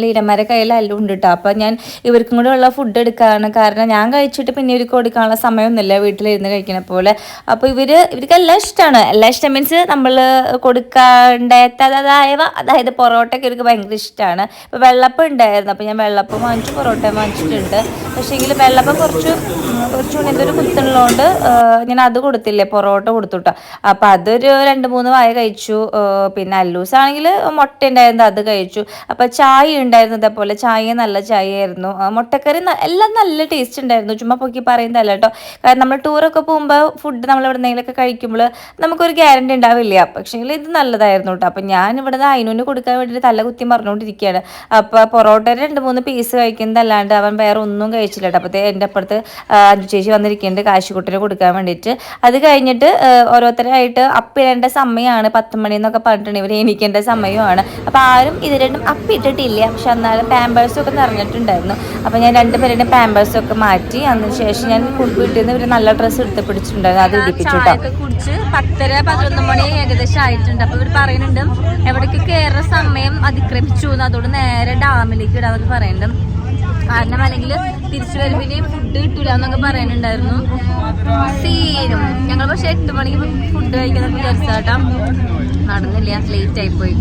Speaker 2: ലീഡന്മാരുടെ കയ്യിൽ എല്ലാം ഉണ്ട് കേട്ടോ. അപ്പോൾ ഞാൻ ഇവർക്കും കൂടെ ഉള്ള ഫുഡ് എടുക്കാണ്. കാരണം ഞാൻ കഴിച്ചിട്ട് പിന്നെ ഇവർക്ക് കൊടുക്കാനുള്ള സമയമൊന്നുമില്ല വീട്ടിലിരുന്ന് കഴിക്കണ പോലെ. അപ്പോൾ ഇവർക്ക് എല്ലാം ഇഷ്ടമാണ്. എല്ലാം ഇഷ്ടം മീൻസ് നമ്മൾ കൊടുക്കേണ്ടതായവ, അതായത് പൊറോട്ടയൊക്കെ ഇവർക്ക് ഭയങ്കര ഇഷ്ടമാണ്. ഇപ്പോൾ വെള്ളപ്പം ഉണ്ടായിരുന്നു. അപ്പോൾ ഞാൻ വെള്ളപ്പം വാങ്ങിച്ചു, പൊറോട്ട വാങ്ങിച്ചിട്ടുണ്ട്. പക്ഷേ എങ്കിൽ വെള്ളപ്പം കുറച്ചുകൂടി എന്തൊരു കുത്തുള്ളതുകൊണ്ട് ഞാൻ അത് കൊടുത്തില്ലേ, പൊറോട്ട കൊടുത്തു കേട്ടോ. അപ്പോൾ അതൊരു 2-3 വായ കഴിച്ചു. പിന്നെ അല്ലൂസാണെങ്കിൽ മുട്ട ഉണ്ടായിരുന്നു, അത് കഴിച്ചു. അപ്പോൾ ചായ ഉണ്ടായിരുന്നു, ഇതേപോലെ ചായ നല്ല ചായ ആയിരുന്നു. മുട്ടക്കറി എല്ലാം നല്ല ടേസ്റ്റ് ഉണ്ടായിരുന്നു. ചുമ്മാ പൊക്കി പറയുന്നതല്ല കേട്ടോ. കാരണം നമ്മൾ ടൂറൊക്കെ പോകുമ്പോൾ ഫുഡ് നമ്മൾ എവിടെ നിന്നെങ്കിലൊക്കെ കഴിക്കുമ്പോൾ നമുക്കൊരു ഗ്യാരണ്ടി ഉണ്ടാവില്ല. പക്ഷേ ഇത് നല്ലതായിരുന്നു കേട്ടോ. അപ്പോൾ ഞാൻ ഇവിടെ അയിനൂന് കൊടുക്കാൻ വേണ്ടിയിട്ട് തല കുത്തി പറഞ്ഞുകൊണ്ടിരിക്കുകയാണ്. അപ്പോൾ പൊറോട്ട 2-3 പീസ് കഴിക്കുന്നതല്ലാണ്ട് അവൻ വേറെ ഒന്നും കഴിച്ചില്ല കേട്ടോ. അപ്പോൾ എൻ്റെ അപ്പുറത്ത് അഞ്ചു ചേച്ചി വന്നിരിക്കുന്നുണ്ട് കാശിക്കുട്ടിനെ കൊടുക്കാൻ വേണ്ടിയിട്ട്. അത് കഴിഞ്ഞിട്ട് ഓരോരുത്തരായിട്ട് അപ്പിടേണ്ട സമയമാണ്. 10 മണി എന്നൊക്കെ പറഞ്ഞിട്ടുണ്ട്. ഇവർ എണീക്കേണ്ട സമയമാണ്. അപ്പോൾ ആരും ഇത് രണ്ടും അപ്പിട്ടിട്ടില്ല. പക്ഷെ എന്നാലും പാമ്പേഴ്സൊക്കെ നിറഞ്ഞിട്ടുണ്ടായിരുന്നു. അപ്പോൾ ഞാൻ 2 പേരുടെ പാമ്പേഴ്സൊക്കെ മാറ്റി. അതിനുശേഷം ഞാൻ വീട്ടിൽ നിന്ന് ഒരു നല്ല ഡ്രസ്സ് എടുത്ത് പിടിച്ചിട്ടുണ്ടായിരുന്നു. അത് ഇടിപ്പിച്ചു കേട്ടോ. കുടിച്ച് 10-11 മണി ഏകദേശം ആയിട്ടുണ്ട്. അപ്പോൾ ഇവർ പറയുന്നുണ്ട് എവിടേക്ക് കയറുന്ന സമയം അതിക്രമിച്ചു എന്ന്, അതോട് നേരെ ഡാമിലേക്ക് ഇടാന്നൊക്കെ പറയുന്നുണ്ട്. കാരണം അല്ലെങ്കിൽ തിരിച്ചു വരുമ്പോൾ ഫുഡ് കിട്ടൂല എന്നൊക്കെ പറയുന്നുണ്ടായിരുന്നു. സീനും ഞങ്ങൾ പക്ഷെ 8 മണിക്ക് ഫുഡ് കഴിക്കുന്നൊക്കെ വിചാരിച്ചാട്ടാ, നടന്നില്ല, ലേറ്റ് ആയിപ്പോയി.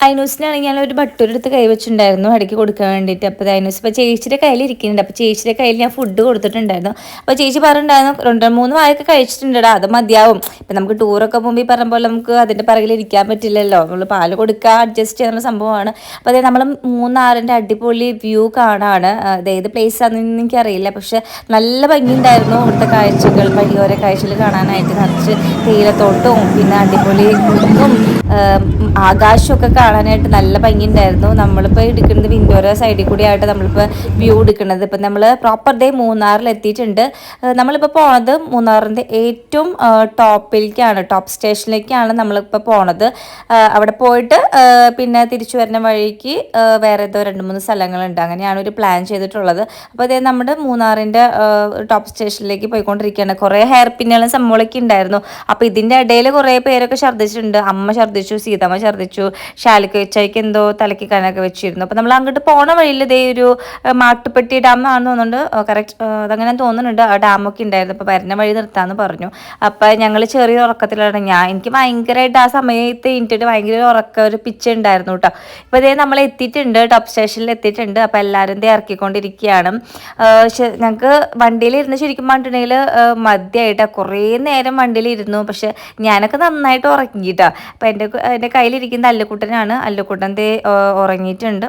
Speaker 2: ഐനൂസിനാണെങ്കിൽ ഞാൻ ഒരു ബട്ടൂർ എടുത്ത് കൈ വെച്ചിട്ടുണ്ടായിരുന്നു ഇടയ്ക്ക് കൊടുക്കാൻ വേണ്ടിയിട്ട്. അപ്പോൾ ഐനൂസ് ഇപ്പോൾ ചേച്ചിയുടെ കയ്യിൽ ഇരിക്കുന്നുണ്ട്. അപ്പോൾ ചേച്ചിയുടെ കയ്യിൽ ഞാൻ ഫുഡ് കൊടുത്തിട്ടുണ്ടായിരുന്നു. അപ്പോൾ ചേച്ചി പറഞ്ഞിട്ടുണ്ടായിരുന്നു 2-3 വായൊക്കെ കഴിച്ചിട്ടുണ്ടാ, അത് മതിയാവും. ഇപ്പം നമുക്ക് ടൂറൊക്കെ പോകുമ്പോൾ ഈ പറഞ്ഞ പോലെ നമുക്ക് അതിൻ്റെ പിറകിൽ ഇരിക്കാൻ പറ്റില്ലല്ലോ. നമ്മൾ പാല് കൊടുക്കുക, അഡ്ജസ്റ്റ് ചെയ്യുന്ന സംഭവമാണ്. അപ്പോൾ അതായത് നമ്മൾ മൂന്നാറിൻ്റെ അടിപൊളി വ്യൂ കാണാണ്. ഏത് പ്ലേസ് ആണെന്ന് എനിക്കറിയില്ല, പക്ഷെ നല്ല ഭംഗിയുണ്ടായിരുന്നു ഇവിടുത്തെ കാഴ്ചകൾ. വഴിയോര കാഴ്ചകൾ കാണാനായിട്ട് നിറച്ച് തേയിലത്തോട്ടവും പിന്നെ അടിപൊളി കുന്നും ആകാശമൊക്കെ കാണാനായിട്ട് നല്ല ഭംഗിയുണ്ടായിരുന്നു. നമ്മളിപ്പോൾ എടുക്കുന്നത് വിൻഡോര സൈഡിൽ കൂടി ആയിട്ട് നമ്മളിപ്പോൾ വ്യൂ എടുക്കുന്നത്. ഇപ്പം നമ്മൾ പ്രോപ്പർ ഡേ മൂന്നാറിൽ എത്തിയിട്ടുണ്ട്. നമ്മളിപ്പോൾ പോണത് മൂന്നാറിൻ്റെ ഏറ്റവും ടോപ്പിൽ ടോപ്പ് സ്റ്റേഷനിലേക്കാണ് നമ്മളിപ്പോൾ പോണത്. അവിടെ പോയിട്ട് പിന്നെ തിരിച്ചു വരുന്ന വഴിക്ക് വേറെ ഏതോ 2-3 സ്ഥലങ്ങളുണ്ട്. അങ്ങനെയാണ് ഒരു പ്ലാൻ ചെയ്തിട്ടുള്ളത്. അപ്പോൾ അതേ നമ്മുടെ മൂന്നാറിൻ്റെ ടോപ്പ് സ്റ്റേഷനിലേക്ക് പോയിക്കൊണ്ടിരിക്കുകയാണ്. കുറേ ഹെയർ പിന്നുകളും സംഭവങ്ങളൊക്കെ ഉണ്ടായിരുന്നു. അപ്പോൾ ഇതിൻ്റെ ഇടയിൽ കുറേ പേരൊക്കെ ഛർദ്ദിച്ചിട്ടുണ്ട്. അമ്മ ഛർദ്ദിച്ചു, സീതമ്മ ഛർദ്ദിച്ചു, ഷാലിക്ക് വെച്ചയ്ക്ക് എന്തോ തലയ്ക്ക് കനൊക്കെ വെച്ചിരുന്നു. അപ്പോൾ നമ്മൾ അങ്ങോട്ട് പോണ വഴിയിൽ ഇതേ ഒരു മാട്ടുപ്പെട്ടി ഡാം ആണെന്ന് തോന്നുന്നുണ്ട്, കറക്റ്റ് അതങ്ങനെ തോന്നുന്നുണ്ട്. ആ ഡാമൊക്കെ ഉണ്ടായിരുന്നു. അപ്പോൾ വരുന്ന വഴി നിർത്താമെന്ന് പറഞ്ഞു. അപ്പോൾ ഞങ്ങൾ ചെറിയ ഉറക്കത്തിലാണ്. എനിക്ക് ഭയങ്കരമായിട്ട് ആ സമയത്ത് ഇന്നിട്ട് ഭയങ്കര ഉറക്കം, ഒരു പിച്ച ഉണ്ടായിരുന്നു കേട്ടോ. ഇപ്പോൾ ഇതേ നമ്മൾ എത്തിയിട്ടുണ്ട്, ടോപ്പ് സ്റ്റേഷനിൽ എത്തിയിട്ടുണ്ട്. അപ്പോൾ എല്ലാവരും ഇതേ ഇറക്കിക്കൊണ്ടിരിക്കുകയാണ്. ഞങ്ങൾക്ക് വണ്ടിയിലിരുന്ന് ശരിക്കും പറഞ്ഞിട്ടുണ്ടെങ്കിൽ മദ്യമായിട്ടാണ്. കുറേ നേരം വണ്ടിയിലിരുന്നു. പക്ഷെ ഞാനൊക്കെ നന്നായിട്ട് ഉറങ്ങിയിട്ടാണ്. അപ്പോൾ എൻ്റെ കയ്യിലിരിക്കുന്ന അല്ലുക്കുട്ടനാണ്. അല്ലുക്കുട്ടൻ ദേ ഉറങ്ങിയിട്ടുണ്ട്.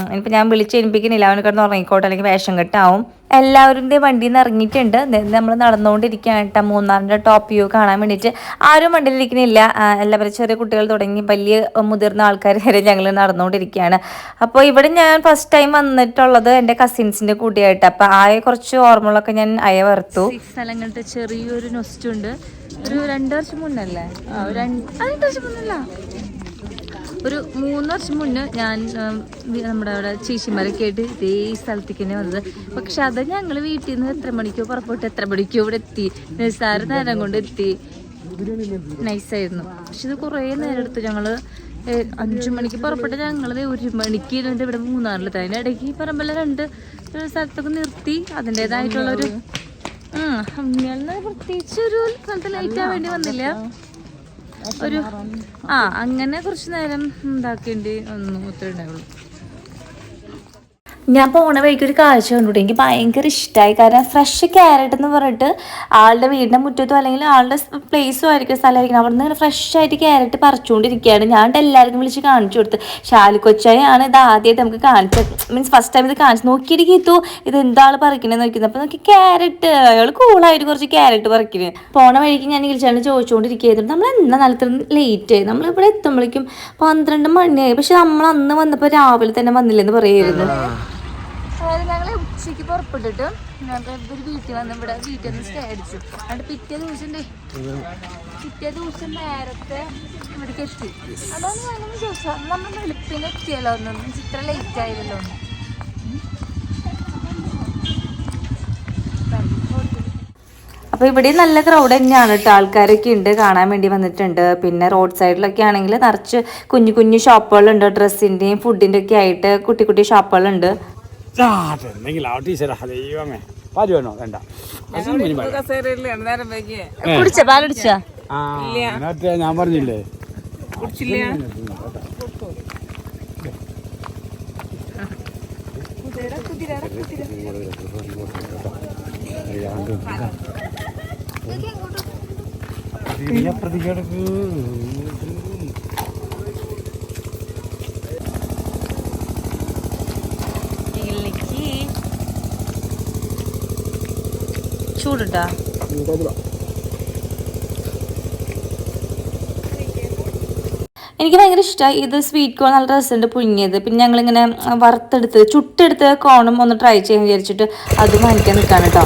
Speaker 2: ഇനിയിപ്പോൾ ഞാൻ വിളിച്ച് എനിപ്പിക്കുന്നില്ല, അവന് കിടന്ന് ഉറങ്ങിക്കോട്ടെ, അല്ലെങ്കിൽ വേഷം കെട്ടാവും. എല്ലാവരും വണ്ടിയിൽ നിന്ന് ഇറങ്ങിയിട്ടുണ്ട്. നമ്മൾ നടന്നുകൊണ്ടിരിക്കുകയാണ് കേട്ടോ മൂന്നാറിൻ്റെ ടോപ്പ് വ്യൂ കാണാൻ വേണ്ടിയിട്ട്. ആരും വണ്ടിയിലിരിക്കുന്നില്ല. എല്ലാവരും ചെറിയ കുട്ടികൾ തുടങ്ങി വലിയ മുതിർന്ന ആൾക്കാർ വരെ ഞങ്ങൾ നടന്നുകൊണ്ടിരിക്കുകയാണ്. അപ്പോൾ ഇവിടെ ഞാൻ ഫസ്റ്റ് ടൈം വന്നിട്ടുള്ളത് എൻ്റെ കസിൻസിൻ്റെ കൂടിയായിട്ട്. അപ്പോൾ കുറച്ച് ഓർമ്മകളൊക്കെ ഞാൻ വറുത്തു. സ്ഥലങ്ങളുടെ ചെറിയൊരു നൊസ്റ്റുണ്ട്. ഒരു 2 വർഷം മുന്നല്ലേ, 2 വർഷം മുന്നല്ല, ഒരു 3 വർഷം മുന്നേ ഞാൻ നമ്മുടെ അവിടെ ചേച്ചിമാരൊക്കെ ആയിട്ട് ഇതേ സ്ഥലത്തേക്ക് തന്നെ വന്നത്. പക്ഷെ അത് ഞങ്ങൾ വീട്ടിൽ നിന്ന് എത്ര മണിക്കോ പുറപ്പെട്ട് എത്ര മണിക്കോ ഇവിടെ എത്തി, നിസ്സാര നേരം കൊണ്ട് എത്തി. നൈസായിരുന്നു. പക്ഷെ ഇത് കുറേ നേരം എടുത്തു. ഞങ്ങൾ 5 മണിക്ക് പുറപ്പെട്ട് ഞങ്ങൾ 1 മണിക്ക് ഇരുന്നിട്ട് ഇവിടെ മൂന്നാറിലെത്തി. അതിൻ്റെ ഇടയ്ക്ക് ഈ പറമ്പെല്ലാം 2 സ്ഥലത്തൊക്കെ നിർത്തി. അതിൻ്റെതായിട്ടുള്ളൊരു പ്രത്യേകിച്ച് ഒരു സ്ഥലത്ത് ലേറ്റ് ആവാൻ വേണ്ടി വന്നില്ല. ഒരു അങ്ങനെ കുറച്ച് നേരം ഇതാക്കേണ്ടി ഒന്നും ഒത്തിരി ഉണ്ടാവുള്ളൂ. ഞാൻ പോണ വഴിക്ക് ഒരു കാഴ്ച കണ്ടിട്ട് എനിക്ക് ഭയങ്കര ഇഷ്ടമായി. കാരണം ഫ്രഷ് ക്യാരറ്റ് എന്ന് പറഞ്ഞിട്ട് ആളുടെ വീടിൻ്റെ മുറ്റത്തോ അല്ലെങ്കിൽ ആളുടെ പ്ലേസോ ആയിരിക്കും, സ്ഥലമായിരിക്കും, അവിടെ നിന്ന് ഫ്രഷ് ആയിട്ട് ക്യാരറ്റ് പറിച്ചുകൊണ്ടിരിക്കുകയാണ്. ഞാൻ എല്ലാവർക്കും വിളിച്ച് കാണിച്ചു കൊടുത്ത്. ഷാലിക്കൊച്ചായാണ് ഇത് ആദ്യമായിട്ട് നമുക്ക് കാണിച്ചത്, മീൻസ് ഫസ്റ്റ് ടൈം ഇത് കാണിച്ചു. നോക്കിയിട്ട് ഗീത്തു ഇത് എന്താണ് പറിക്കണേന്ന് നോക്കുന്നത്. അപ്പോൾ നോക്കി ക്യാരറ്റ്, അയാൾ കൂളായിട്ട് കുറച്ച് ക്യാരറ്റ് പറിക്കുന്നത്. പോണ വഴിക്ക് ഞാൻ വിളിച്ചാണ് ചോദിച്ചുകൊണ്ടിരിക്കുകയായിരുന്നു, നമ്മൾ എന്താ നിലത്ത് ലേറ്റ് ആയി, നമ്മളിവിടെ എത്തുമ്പോഴേക്കും 12 മണിയായി. പക്ഷെ നമ്മൾ അന്ന് വന്നപ്പോൾ രാവിലെ തന്നെ വന്നില്ലെന്ന് പറയായിരുന്നു. ഞങ്ങൾ ഉച്ചയ്ക്ക് പുറപ്പെട്ടിട്ട് ഒരു വീട്ടിൽ വന്ന് ഇവിടെ വീട്ടിൽ നിന്ന് സ്റ്റേ അടിച്ചു. അതുകൊണ്ട് പിറ്റേ ദിവസം നേരത്തെ ഇവിടേക്ക് എത്തി. അതാണ് ഞാനൊന്ന് ചോദിച്ചാൽ നമ്മൾ വെളുപ്പിന് എത്തിയല്ലോ, ഒന്നും ഇത്ര ലേറ്റ് ആയില്ലല്ലോ. അപ്പോൾ ഇവിടെ നല്ല ക്രൗഡ് തന്നെയാണ് കേട്ടോ. ആൾക്കാരൊക്കെ ഉണ്ട്, കാണാൻ വേണ്ടി വന്നിട്ടുണ്ട്. പിന്നെ റോഡ് സൈഡിലൊക്കെ ആണെങ്കിൽ നിറച്ച് കുഞ്ഞു കുഞ്ഞു ഷോപ്പുകളുണ്ട്. ഡ്രസ്സിൻ്റെയും ഫുഡിൻ്റെ ഒക്കെ ആയിട്ട് കുട്ടി കുട്ടി ഷോപ്പുകളുണ്ട്. കുടിച്ച പാലടിച്ച
Speaker 4: ഞാൻ പറഞ്ഞില്ലേ പ്രതികടക്ക്
Speaker 2: ചൂടുണ്ടാ. എനിക്ക് ഭയങ്കര ഇഷ്ടമായി. ഇത് സ്വീറ്റ് കോൺ നല്ല രസമുണ്ട് പുഴുങ്ങിയത്. പിന്നെ ഞങ്ങളിങ്ങനെ ചുട്ടെടുത്ത് കോണും ഒന്ന് ട്രൈ ചെയ്യാൻ വിചാരിച്ചിട്ട് അത് വാങ്ങിക്കാൻ നിൽക്കാണ് കേട്ടോ.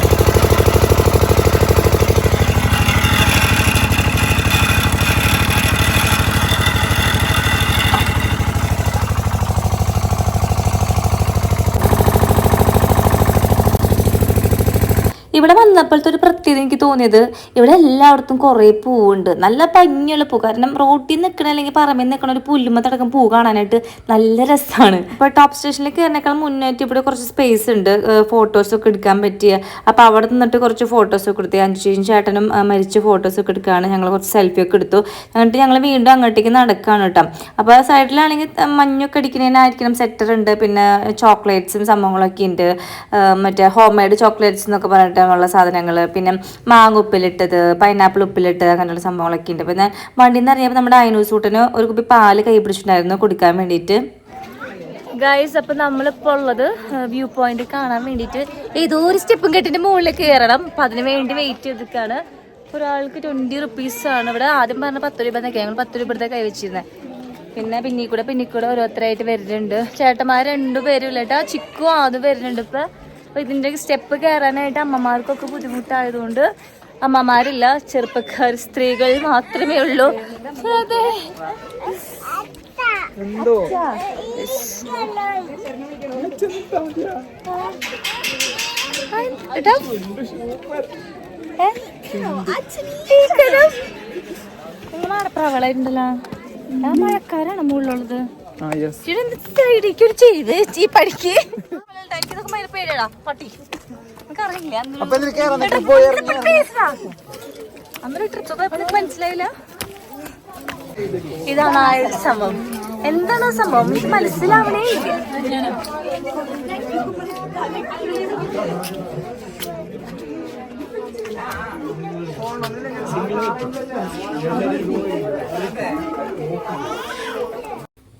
Speaker 2: ഇവിടെ വന്നപ്പോഴത്തെ ഒരു പ്രത്യേകത എനിക്ക് തോന്നിയത്, ഇവിടെ എല്ലായിടത്തും കുറേ പൂവുണ്ട്, നല്ല ഭംഗിയുള്ള പൂ. കാരണം റോട്ടിൽ നിൽക്കണ അല്ലെങ്കിൽ പറമ്പിൽ നിൽക്കണ ഒരു പുല്ലുമ്മത്തടക്കം പൂ കാണാനായിട്ട് നല്ല രസമാണ്. ഇപ്പോൾ ടോപ്പ് സ്റ്റേഷനിൽ കയറിനേക്കാൾ മുന്നായിട്ട് ഇവിടെ കുറച്ച് സ്പേസ് ഉണ്ട്, ഫോട്ടോസൊക്കെ എടുക്കാൻ പറ്റിയ. അപ്പോൾ അവിടെ നിന്നിട്ട് കുറച്ച് ഫോട്ടോസൊക്കെ എടുത്തു. അഞ്ചും ചേട്ടനും മരിച്ച ഫോട്ടോസൊക്കെ എടുക്കുകയാണ്. ഞങ്ങൾ കുറച്ച് സെൽഫിയൊക്കെ എടുത്തു. എന്നിട്ട് ഞങ്ങൾ വീണ്ടും അങ്ങോട്ടേക്ക് നടക്കുകയാണ് കേട്ടോ. അപ്പോൾ ആ സൈഡിലാണെങ്കിൽ മഞ്ഞൊക്കെ അടിക്കുന്നതിനായിരിക്കണം സെറ്റർ ഉണ്ട്. പിന്നെ ചോക്ലേറ്റ്സും സംഭവങ്ങളൊക്കെ ഉണ്ട്, മറ്റേ ഹോം മെയ്ഡ് ചോക്ലേറ്റ്സ് എന്നൊക്കെ പറഞ്ഞിട്ട് ഉള്ള സാധനങ്ങൾ. പിന്നെ മാങ്ങ ഉപ്പിലിട്ടത്, പൈനാപ്പിൾ ഉപ്പിലിട്ടത്, അങ്ങനെയുള്ള സംഭവങ്ങളൊക്കെ ഉണ്ട്. പിന്നെ വണ്ടിയിൽ നിന്ന് ഇറങ്ങിയപ്പോൾ നമ്മുടെ അയനൂസൂട്ടിന് ഒരു കുപ്പി പാല് കൈ പിടിച്ചിട്ടുണ്ടായിരുന്നു കുടിക്കാൻ വേണ്ടിയിട്ട്. ഗൈസ്, അപ്പം നമ്മളിപ്പോൾ ഉള്ളത് വ്യൂ പോയിന്റ് കാണാൻ വേണ്ടിയിട്ട് ഏതോ ഒരു സ്റ്റെപ്പും കെട്ടിൻ്റെ മുകളിലേക്ക് കയറണം. അപ്പം അതിന് വേണ്ടി വെയിറ്റ് ചെയ്തിട്ടാണ്. ഒരാൾക്ക് 20 റുപ്പീസാണ് ഇവിടെ. ആദ്യം പറഞ്ഞ 10 രൂപ എന്നൊക്കെ, ഞങ്ങൾ 10 രൂപയുടെ കൈ വെച്ചിരുന്നത്. പിന്നെ പിന്നീക്കൂടെ ഓരോരുത്തരായിട്ട് വരുന്നുണ്ട്. ചേട്ടന്മാർ 2 പേരും ഇല്ല കേട്ടോ, ചിക്കും ആദ്യം വരുന്നുണ്ട് ഇപ്പം. അപ്പോൾ ഇതിൻ്റെ സ്റ്റെപ്പ് കയറാനായിട്ട് അമ്മമാർക്കൊക്കെ ബുദ്ധിമുട്ടായതുകൊണ്ട് അമ്മമാരില്ല, ചെറുപ്പക്കാർ സ്ത്രീകൾ മാത്രമേ ഉള്ളൂ. അതെ, പ്രവളണ്ടല്ലോ. മഴക്കാരാണ് മുകളിലുള്ളത്. ചെയ്ത് ചീ പഠിക്ക് പേടാ പട്ടി മനസ്സിലായില്ല. ഇതാണ് ആ സംഭവം. എന്താണ് സംഭവം എനിക്ക് മനസ്സിലാവണേ ഇല്ല.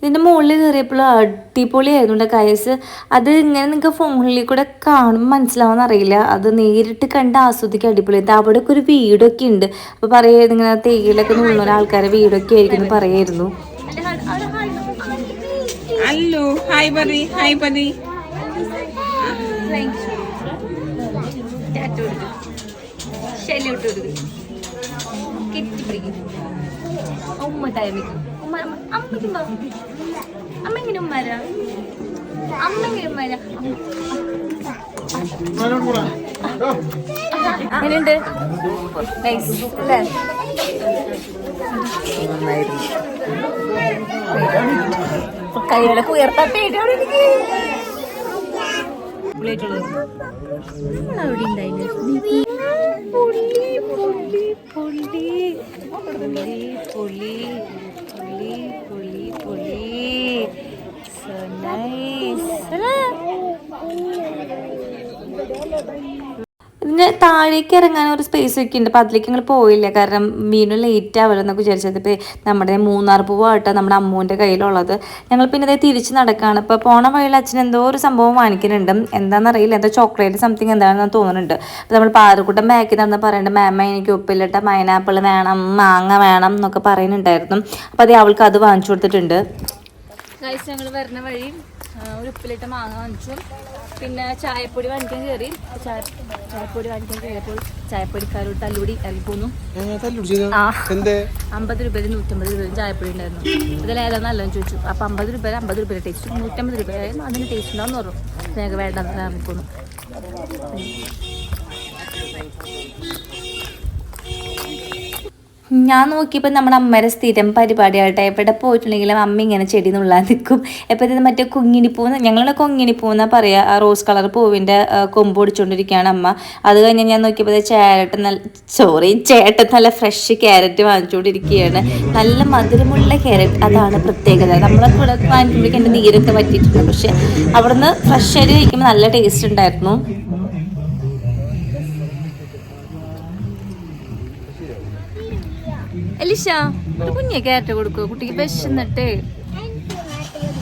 Speaker 2: ഇതിൻ്റെ മുകളിൽ കയറിയപ്പോൾ അടിപൊളിയായിരുന്നു കയസ്. അത് ഇങ്ങനെ നിങ്ങൾക്ക് ഫോണിൽ കൂടെ കാണുമ്പോൾ മനസ്സിലാവുമെന്ന് അറിയില്ല, അത് നേരിട്ട് കണ്ട് ആസ്വദിക്കാൻ അടിപൊളിയായിരുന്നു. അവിടെയൊക്കെ ഒരു വീടൊക്കെ ഉണ്ട്. അപ്പോൾ പറയായിരുന്നു ഇങ്ങനെ തേയിലൊക്കെ നിന്നുള്ള ആൾക്കാരെ വീടൊക്കെ ആയിരിക്കും പറയായിരുന്നു. അമ്മെങ്കിലും വരാ, അമ്മെങ്കിലും വരാ. എങ്ങനെയുണ്ട്? അല്ലേ? കൈകളൊക്കെ ഉയർത്താൻ പേടിയാണ് എനിക്ക്. അവിടെ ഉണ്ടായില്ല. So nice. ഇതിന് താഴേക്ക് ഇറങ്ങാൻ ഒരു സ്പേസ് ഒക്കെ ഉണ്ട്. അപ്പോൾ അതിലേക്ക് ഞങ്ങൾ പോയില്ല, കാരണം വീണ്ടും ലേറ്റ് ആവില്ലെന്നൊക്കെ വിചാരിച്ചത്. ഇപ്പോൾ നമ്മുടെ മൂന്നാർ പൂവായിട്ട് നമ്മുടെ അമ്മൂൻ്റെ കയ്യിലുള്ളത്. ഞങ്ങൾ പിന്നെ അതേ തിരിച്ച് നടക്കുകയാണ്. ഇപ്പോൾ പോണ വഴിയിൽ അച്ഛൻ എന്തോ ഒരു സംഭവം വാങ്ങിക്കുന്നുണ്ട്, എന്താണെന്നറിയില്ല, എന്തോ ചോക്ലേറ്റ് സംതിങ് എന്താണെന്ന് തോന്നുന്നുണ്ട്. അപ്പോൾ നമ്മൾ പാറക്കൂട്ടം ബാക്കിൽ നടന്ന് പറയുന്നുണ്ട്, മാമ എനിക്ക് ഉപ്പിലിട്ട പൈനാപ്പിൾ വേണം, മാങ്ങ വേണം എന്നൊക്കെ പറയുന്നുണ്ടായിരുന്നു. അപ്പോൾ അതേ അവൾക്ക് അത് വാങ്ങിച്ചു കൊടുത്തിട്ടുണ്ട്. ഞങ്ങൾ വരുന്ന വഴി ഒരു ഉപ്പിലിട്ട മാങ്ങ വാങ്ങിച്ചു, പിന്നെ ചായപ്പൊടി വാങ്ങിക്കാൻ കയറി. ചായപ്പൊടി വാങ്ങിക്കാൻ കയറിയപ്പോൾ ചായപ്പൊടിക്കാരോട് തല്ലുകൂടി ഇറങ്ങിപ്പോന്നു. 50 രൂപ 150 രൂപ ചായപ്പൊടി ഉണ്ടായിരുന്നു. ഇതിലേതാ നല്ലതെന്ന് ചോദിച്ചു. അപ്പോൾ 50 രൂപ 50 രൂപ ടേസ്റ്റ്, 150 രൂപ അതിന് ടേസ്റ്റ് ഉണ്ടാവും പറഞ്ഞു. ഞങ്ങൾക്ക് വേണ്ടെന്ന് ഇറങ്ങിപ്പോന്നു. ഞാൻ നോക്കിയപ്പോൾ നമ്മുടെ അമ്മയുടെ സ്ഥിരം പരിപാടിയായിട്ട് എവിടെ പോയിട്ടുണ്ടെങ്കിലും അമ്മ ഇങ്ങനെ ചെടി നുള്ളാൻ നിൽക്കും. എപ്പോൾ ഇത് മറ്റേ കുങ്ങിണിപ്പൂ, ഞങ്ങളുടെ കുങ്ങിണിപ്പൂ എന്നാണ് പറയുക, ആ റോസ് കളർ പൂവിൻ്റെ കൊമ്പ് പിടിച്ചുകൊണ്ടിരിക്കുകയാണ് അമ്മ. അത് കഴിഞ്ഞ് ഞാൻ നോക്കിയപ്പോൾ ചേട്ടൻ നല്ല ഫ്രഷ് ക്യാരറ്റ് വാങ്ങിച്ചുകൊണ്ടിരിക്കുകയാണ്. നല്ല മധുരമുള്ള ക്യാരറ്റ്, അതാണ് പ്രത്യേകത. നമ്മളൊക്കെ ഇവിടെ വാങ്ങിക്കുമ്പോഴേക്കും എൻ്റെ നീരൊക്കെ പറ്റിയിട്ടുണ്ട്, പക്ഷെ അവിടുന്ന് ഫ്രഷ് ആയിട്ട് കഴിക്കുമ്പോൾ നല്ല ടേസ്റ്റ് ഉണ്ടായിരുന്നു. എലിഷ ഒരു കുഞ്ഞെ ക്യാരറ്റ് കൊടുക്കുക കുട്ടിക്ക് വിശന്നിട്ടേ.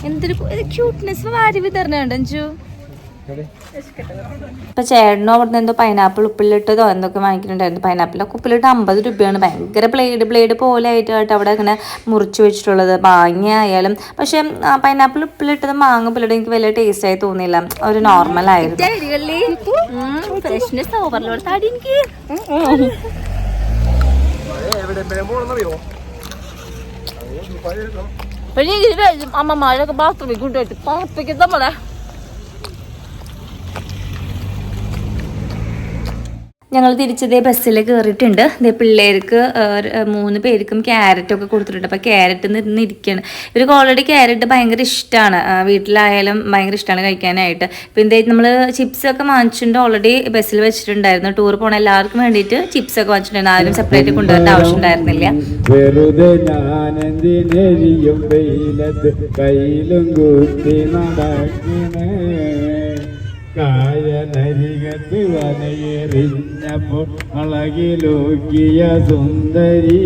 Speaker 2: എന്തൊരു ക്യൂട്ട്നെസ് വാരി വിതരണുണ്ട് അഞ്ചു. ഇപ്പൊ ചേട്ടനോ അവിടുന്ന് എന്തോ പൈനാപ്പിൾ ഉപ്പിലിട്ടതോ എന്തൊക്കെ വാങ്ങിക്കുന്നുണ്ടായിരുന്നു. പൈനാപ്പിളൊക്കെ ഉപ്പിലിട്ട് 50 രൂപയാണ്. ഭയങ്കര ബ്ലേഡ് പോലെ ആയിട്ട് അവിടെ അങ്ങനെ മുറിച്ച് വെച്ചിട്ടുള്ളത്. മാങ്ങ ആയാലും, പക്ഷെ പൈനാപ്പിൾ ഉപ്പിലിട്ടത് മാങ്ങ ഉപ്പിലിട്ട് എനിക്ക് വലിയ ടേസ്റ്റ് ആയി തോന്നിയില്ല, ഒരു നോർമൽ ആയിരുന്നു. അമ്മമാരൊക്കെ ബാത്റൂമിൽ കൊണ്ടുപോയിട്ട് പാർപ്പിക്കും നമ്മളെ. ഞങ്ങൾ തിരിച്ചതേ ബസ്സിൽ കയറിയിട്ടുണ്ട്. ഇതേ പിള്ളേർക്ക് 3 പേർക്കും ക്യാരറ്റൊക്കെ കൊടുത്തിട്ടുണ്ട്. അപ്പോൾ ക്യാരറ്റ് നിന്നിരിക്കുകയാണ്. ഇവർക്ക് ഓൾറെഡി ക്യാരറ്റ് ഭയങ്കര ഇഷ്ടമാണ്, വീട്ടിലായാലും ഭയങ്കര ഇഷ്ടമാണ് കഴിക്കാനായിട്ട്. ഇപ്പോൾ എന്തായാലും നമ്മൾ ചിപ്സൊക്കെ വാങ്ങിച്ചിട്ടുണ്ട്, ഓൾറെഡി ബസ്സിൽ വെച്ചിട്ടുണ്ടായിരുന്നു. ടൂർ പോണ എല്ലാവർക്കും വേണ്ടിയിട്ട് ചിപ്സൊക്കെ വാങ്ങിച്ചിട്ടുണ്ടായിരുന്നു. ആരും സെപ്പറേറ്റ് കൊണ്ടുവരേണ്ട ആവശ്യം ഉണ്ടായിരുന്നില്ല.
Speaker 5: വെറുതെ ഞാനെന്തിനെരിയും വെയിലത്ത് കയ്യിലും കൂട്ടി നടക്കണേ, കായനരികത്ത് വനയെറിഞ്ഞപ്പോൾ അളകിലൂക്കിയ സുന്ദരി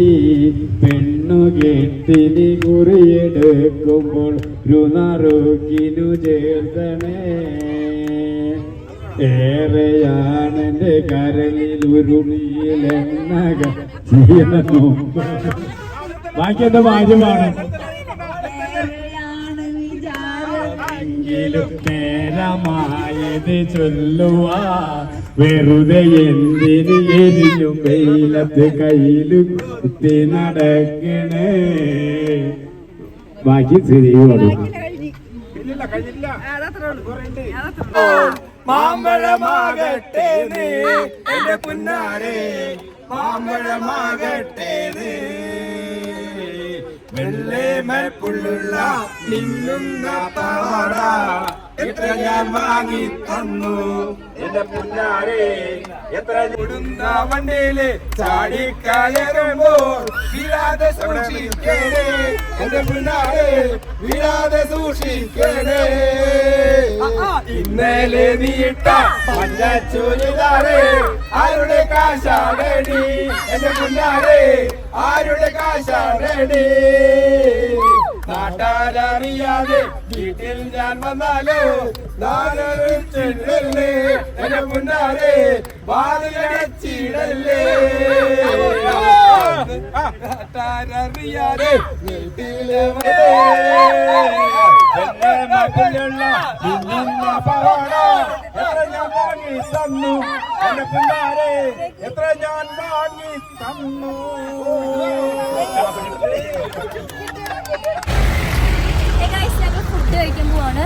Speaker 5: പെണ്ണു കെട്ടിനി കുറിയെടുക്കുമ്പോൾ രുനറുക്കിനു ചേർത്തണേ, ഏറെയാണെന്റെ കരളിൽ ഉരുളിയിലെന്നക ബാക്കി എന്റെ ഭാര്യമാണ്. നേരമായത് ചൊല്ലുവാ വെറുതെ എന്തിന് എരിഞ്ഞും വെയിലത്ത് കയ്യിലും കുത്തി നടക്കണേ. ബാക്കി സ്ഥിതി കൊടുക്കും.
Speaker 3: മാമ്പഴമാകട്ടെ എന്റെ പുന്നാരെ, മാമ്പഴമാകട്ടെ വെള്ളേമൽപ്പുള്ള മിന്നുന്ന പാവാട എത്ര ഞാൻ വാങ്ങി തന്നു എന്റെ പുന്നാരെ. എത്ര കൊടുന്ന വണ്ടിയില് ചാടിക്കയറുമ്പോൾ വീഴാതെ സൂക്ഷിക്കണേ എന്റെ പുന്നാരെ, വീഴാതെ സൂക്ഷിക്കണേ. ഇന്നലെ നീട്ട മഞ്ഞ ചുരിദാറ് ആരുടെ കാശാടടി എന്റെ പുന്നാരെ, ആരുടെ കാശാടടി. നാട്ടാരറിയാതെ വീട്ടിൽ ഞാൻ വന്നാലോ നാലേ എന്റെ മുന്നാരെ വാതിലടച്ചിടല്ലേ. നാട്ടാരറിയാതെ വീട്ടിലെ എത്ര ഞാൻ വാങ്ങി തന്നു എന്റെ പിള്ളാരെ, എത്ര ഞാൻ വാങ്ങി തന്നു.
Speaker 2: ഫുഡ് കഴിക്കാൻ പോവാണ്.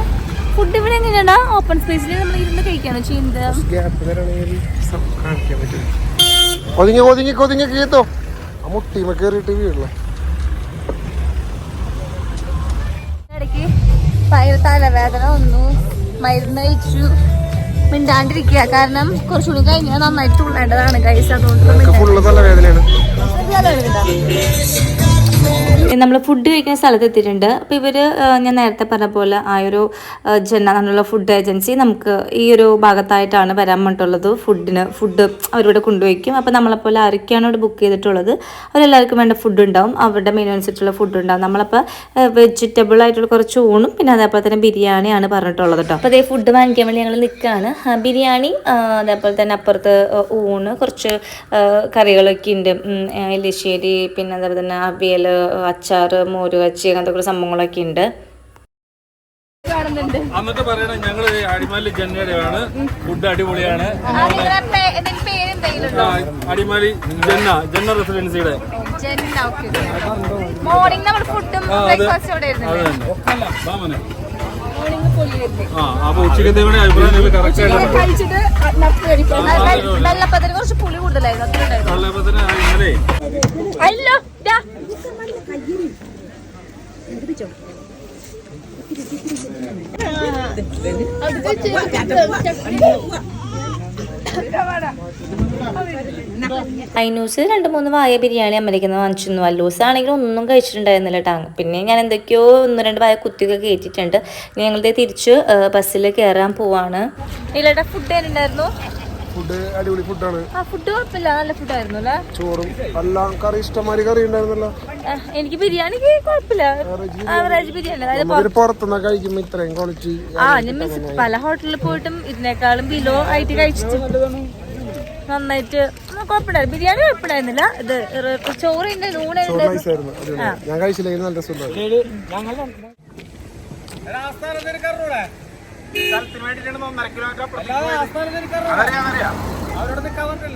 Speaker 2: ഫുഡ് ഇവിടെ എങ്ങനെയാണ്? ഓപ്പൺ സ്പേസിൽ നമ്മൾ ഇരുന്ന് കഴിക്കാണോ ചെയ്യുന്നത്?
Speaker 1: ഒതുങ്ങി ഒതുങ്ങി ഒതുങ്ങി കേട്ടോ, ആ മുട്ടിമ കേറിയിട്ട് വീഴല്ലോ.
Speaker 2: ഇടയ്ക്ക് തലവേദന വന്നു, മരുന്ന് കഴിച്ചു, മിണ്ടാണ്ടിരിക്കുക. കാരണം കുറച്ചുകൂടി കഴിഞ്ഞാൽ നന്നായിട്ട് തുള്ളേണ്ടതാണ് കൈസ്. അതുകൊണ്ട്
Speaker 1: ഫുള്ള് തലവേദനയാണ്.
Speaker 2: നമ്മൾ ഫുഡ് കഴിക്കുന്ന സ്ഥലത്ത് എത്തിയിട്ടുണ്ട്. അപ്പോൾ ഇവർ ഞാൻ നേരത്തെ പറഞ്ഞ പോലെ ആ ഒരു ജന്ന എന്നുള്ള ഫുഡ് ഏജൻസി നമുക്ക് ഈ ഒരു ഭാഗത്തായിട്ടാണ് വരാൻ വേണ്ടിയിട്ടുള്ളത്. ഫുഡ് അവരിവിടെ കൊണ്ടുവയ്ക്കും. അപ്പോൾ നമ്മളെപ്പോലെ ആരൊക്കെയാണ് ഇവിടെ ബുക്ക് ചെയ്തിട്ടുള്ളത് അവരെല്ലാവർക്കും വേണ്ട ഫുഡ് ഉണ്ടാവും. അവരുടെ മെനു അനുസരിച്ചുള്ള ഫുഡ് ഉണ്ടാവും. നമ്മളപ്പോൾ വെജിറ്റബിൾ ആയിട്ടുള്ള കുറച്ച് ഊണും പിന്നെ അതേപോലെ തന്നെ ബിരിയാണിയാണ് പറഞ്ഞിട്ടുള്ളത് കേട്ടോ. അപ്പോൾ അതേ ഫുഡ് വാങ്ങിക്കാൻ വേണ്ടി ഞങ്ങൾ നിൽക്കുകയാണ്. ബിരിയാണി, അതേപോലെ തന്നെ അപ്പുറത്ത് ഊണ്, കുറച്ച് കറികളൊക്കെ ഉണ്ട്, എലിശ്ശേരി, പിന്നെ അതേപോലെ തന്നെ അവിയൽ, അച്ചാറ്, മോര് കച്ചി, അങ്ങനത്തെ കുറേ സംഭവങ്ങളൊക്കെ ഉണ്ട്.
Speaker 3: അന്നത്തെ പറയണേ ഞങ്ങള് അടിമാലി ജന്നയുടെയാണ്. ഫുഡ് അടിപൊളിയാണ്. അടിമാലി ജന്ന റെസിഡൻസിയുടെ
Speaker 2: മോർണിംഗ് നമ്മൾ ഫുഡും ബ്രേക്ക്ഫാസ്റ്റും ഇവിടെ
Speaker 3: അപ്പൊ ഉച്ചക്കത്തെ അഭിപ്രായം കറക്റ്റ്
Speaker 2: വെള്ളപ്പത്തിന് കുറച്ച് പുളി കൂടുതലായിരുന്നു.
Speaker 3: വെള്ളപ്പത്തിന് ഇന്നലെ
Speaker 2: അല്ലോ ഐനൂസ് 2-3 വായ ബിരിയാണി അമ്മരിക്കുന്ന വാങ്ങിച്ചിരുന്നു. അല്ലൂസ് ആണെങ്കിൽ ഒന്നും കഴിച്ചിട്ടുണ്ടായിരുന്നില്ല കേട്ടോ. പിന്നെ ഞാൻ എന്തൊക്കെയോ 1-2 വായ കുത്തിയൊക്കെ കയറ്റിയിട്ടുണ്ട്. ഞങ്ങളുടെ തിരിച്ച് ബസ്സിൽ കയറാൻ പോവാണ്. ഇല്ലടാ ഫുഡ് ഉണ്ടായിരുന്നു.
Speaker 1: ഫുഡ് അടിപൊളി ഫുഡാണ്.
Speaker 2: ഫുഡ് കുഴപ്പമില്ല, നല്ല ഫുഡായിരുന്നു അല്ലേ?
Speaker 1: ചോറും എല്ലാം കറി ഇഷ്ടംമാതിരി കറി ഉണ്ടായിരുന്നല്ലോ.
Speaker 2: എനിക്ക് ബിരിയാണി കുഴപ്പമില്ല, ആവറേജ് ബിരിയാണി. അതായത്
Speaker 1: പുറത്തുനിന്ന് കഴിക്കുമ്പോ ഇത്രയും ക്വാളിറ്റി
Speaker 2: ഞാൻ മീൻസ് പല ഹോട്ടലിൽ പോയിട്ടും ഇതിനേക്കാളും ബിലോ ആയിട്ട് കഴിച്ചിട്ട് നന്നായിട്ട് കുഴപ്പമില്ലായിരുന്നു. ബിരിയാണി കുഴപ്പമില്ലായിരുന്നില്ല. ഇത് ചോറിന്റെ ഊണ്
Speaker 1: ഞാൻ കഴിച്ചില്ലെങ്കിൽ നല്ല രസമുണ്ടായിരുന്നു.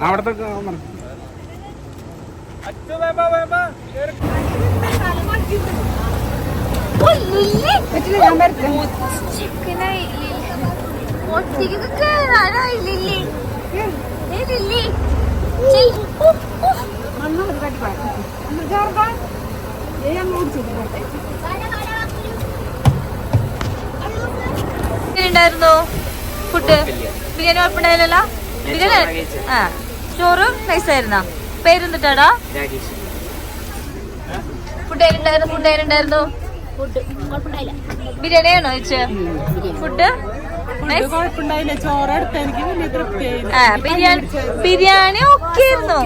Speaker 4: അവിടത്തെ
Speaker 2: ഉണ്ടായിരുന്നു ഫുഡ്. ബിരിയാണി കുഴപ്പമുണ്ടായില്ലല്ലോ. ബിരിയാണി ചോറ് നൈസായിരുന്നോ? പേരെന്തിട്ടാടാ? ഫുഡ് ഏതുണ്ടായിരുന്നു? ബിരിയാണിയാണോ ചോദിച്ചത്? ഫുഡ് ബിരിയാണി ഓക്കെ ആയിരുന്നു.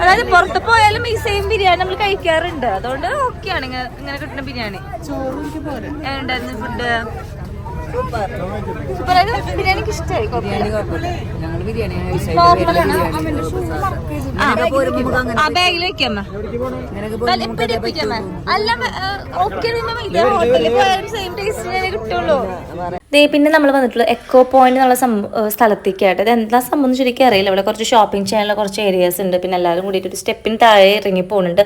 Speaker 2: അതായത് പുറത്ത് പോയാലും ഈ സെയിം ബിരിയാണി നമ്മൾ കഴിക്കാറുണ്ട്. അതുകൊണ്ട് ഓക്കെയാണ് ഇങ്ങനെ കിട്ടുന്ന ബിരിയാണി. ഉണ്ടായിരുന്നു ഫുഡ് ബിരിയാണി ഇഷ്ടമായി ബാഗിൽ വെക്കാമ്മ അല്ല ഓക്കെ ഹോട്ടലിൽ പോയാലും സെയിം ടേസ്റ്റ് കിട്ടുള്ളൂ. പിന്നെ നമ്മൾ വന്നിട്ടുള്ള എക്കോ പോയിന്റ് എന്നുള്ള സ്ഥലത്തേക്കായിട്ട് ഇത് എന്താ സംഭവം ശരിക്കും അറിയില്ല. ഇവിടെ കുറച്ച് ഷോപ്പിംഗ് ചെയ്യാനുള്ള കുറച്ച് ഏരിയാസ് ഉണ്ട്. പിന്നെ എല്ലാവരും കൂടിയിട്ട് ഒരു സ്റ്റെപ്പിന് താഴെ ഇറങ്ങി പോകുന്നുണ്ട്.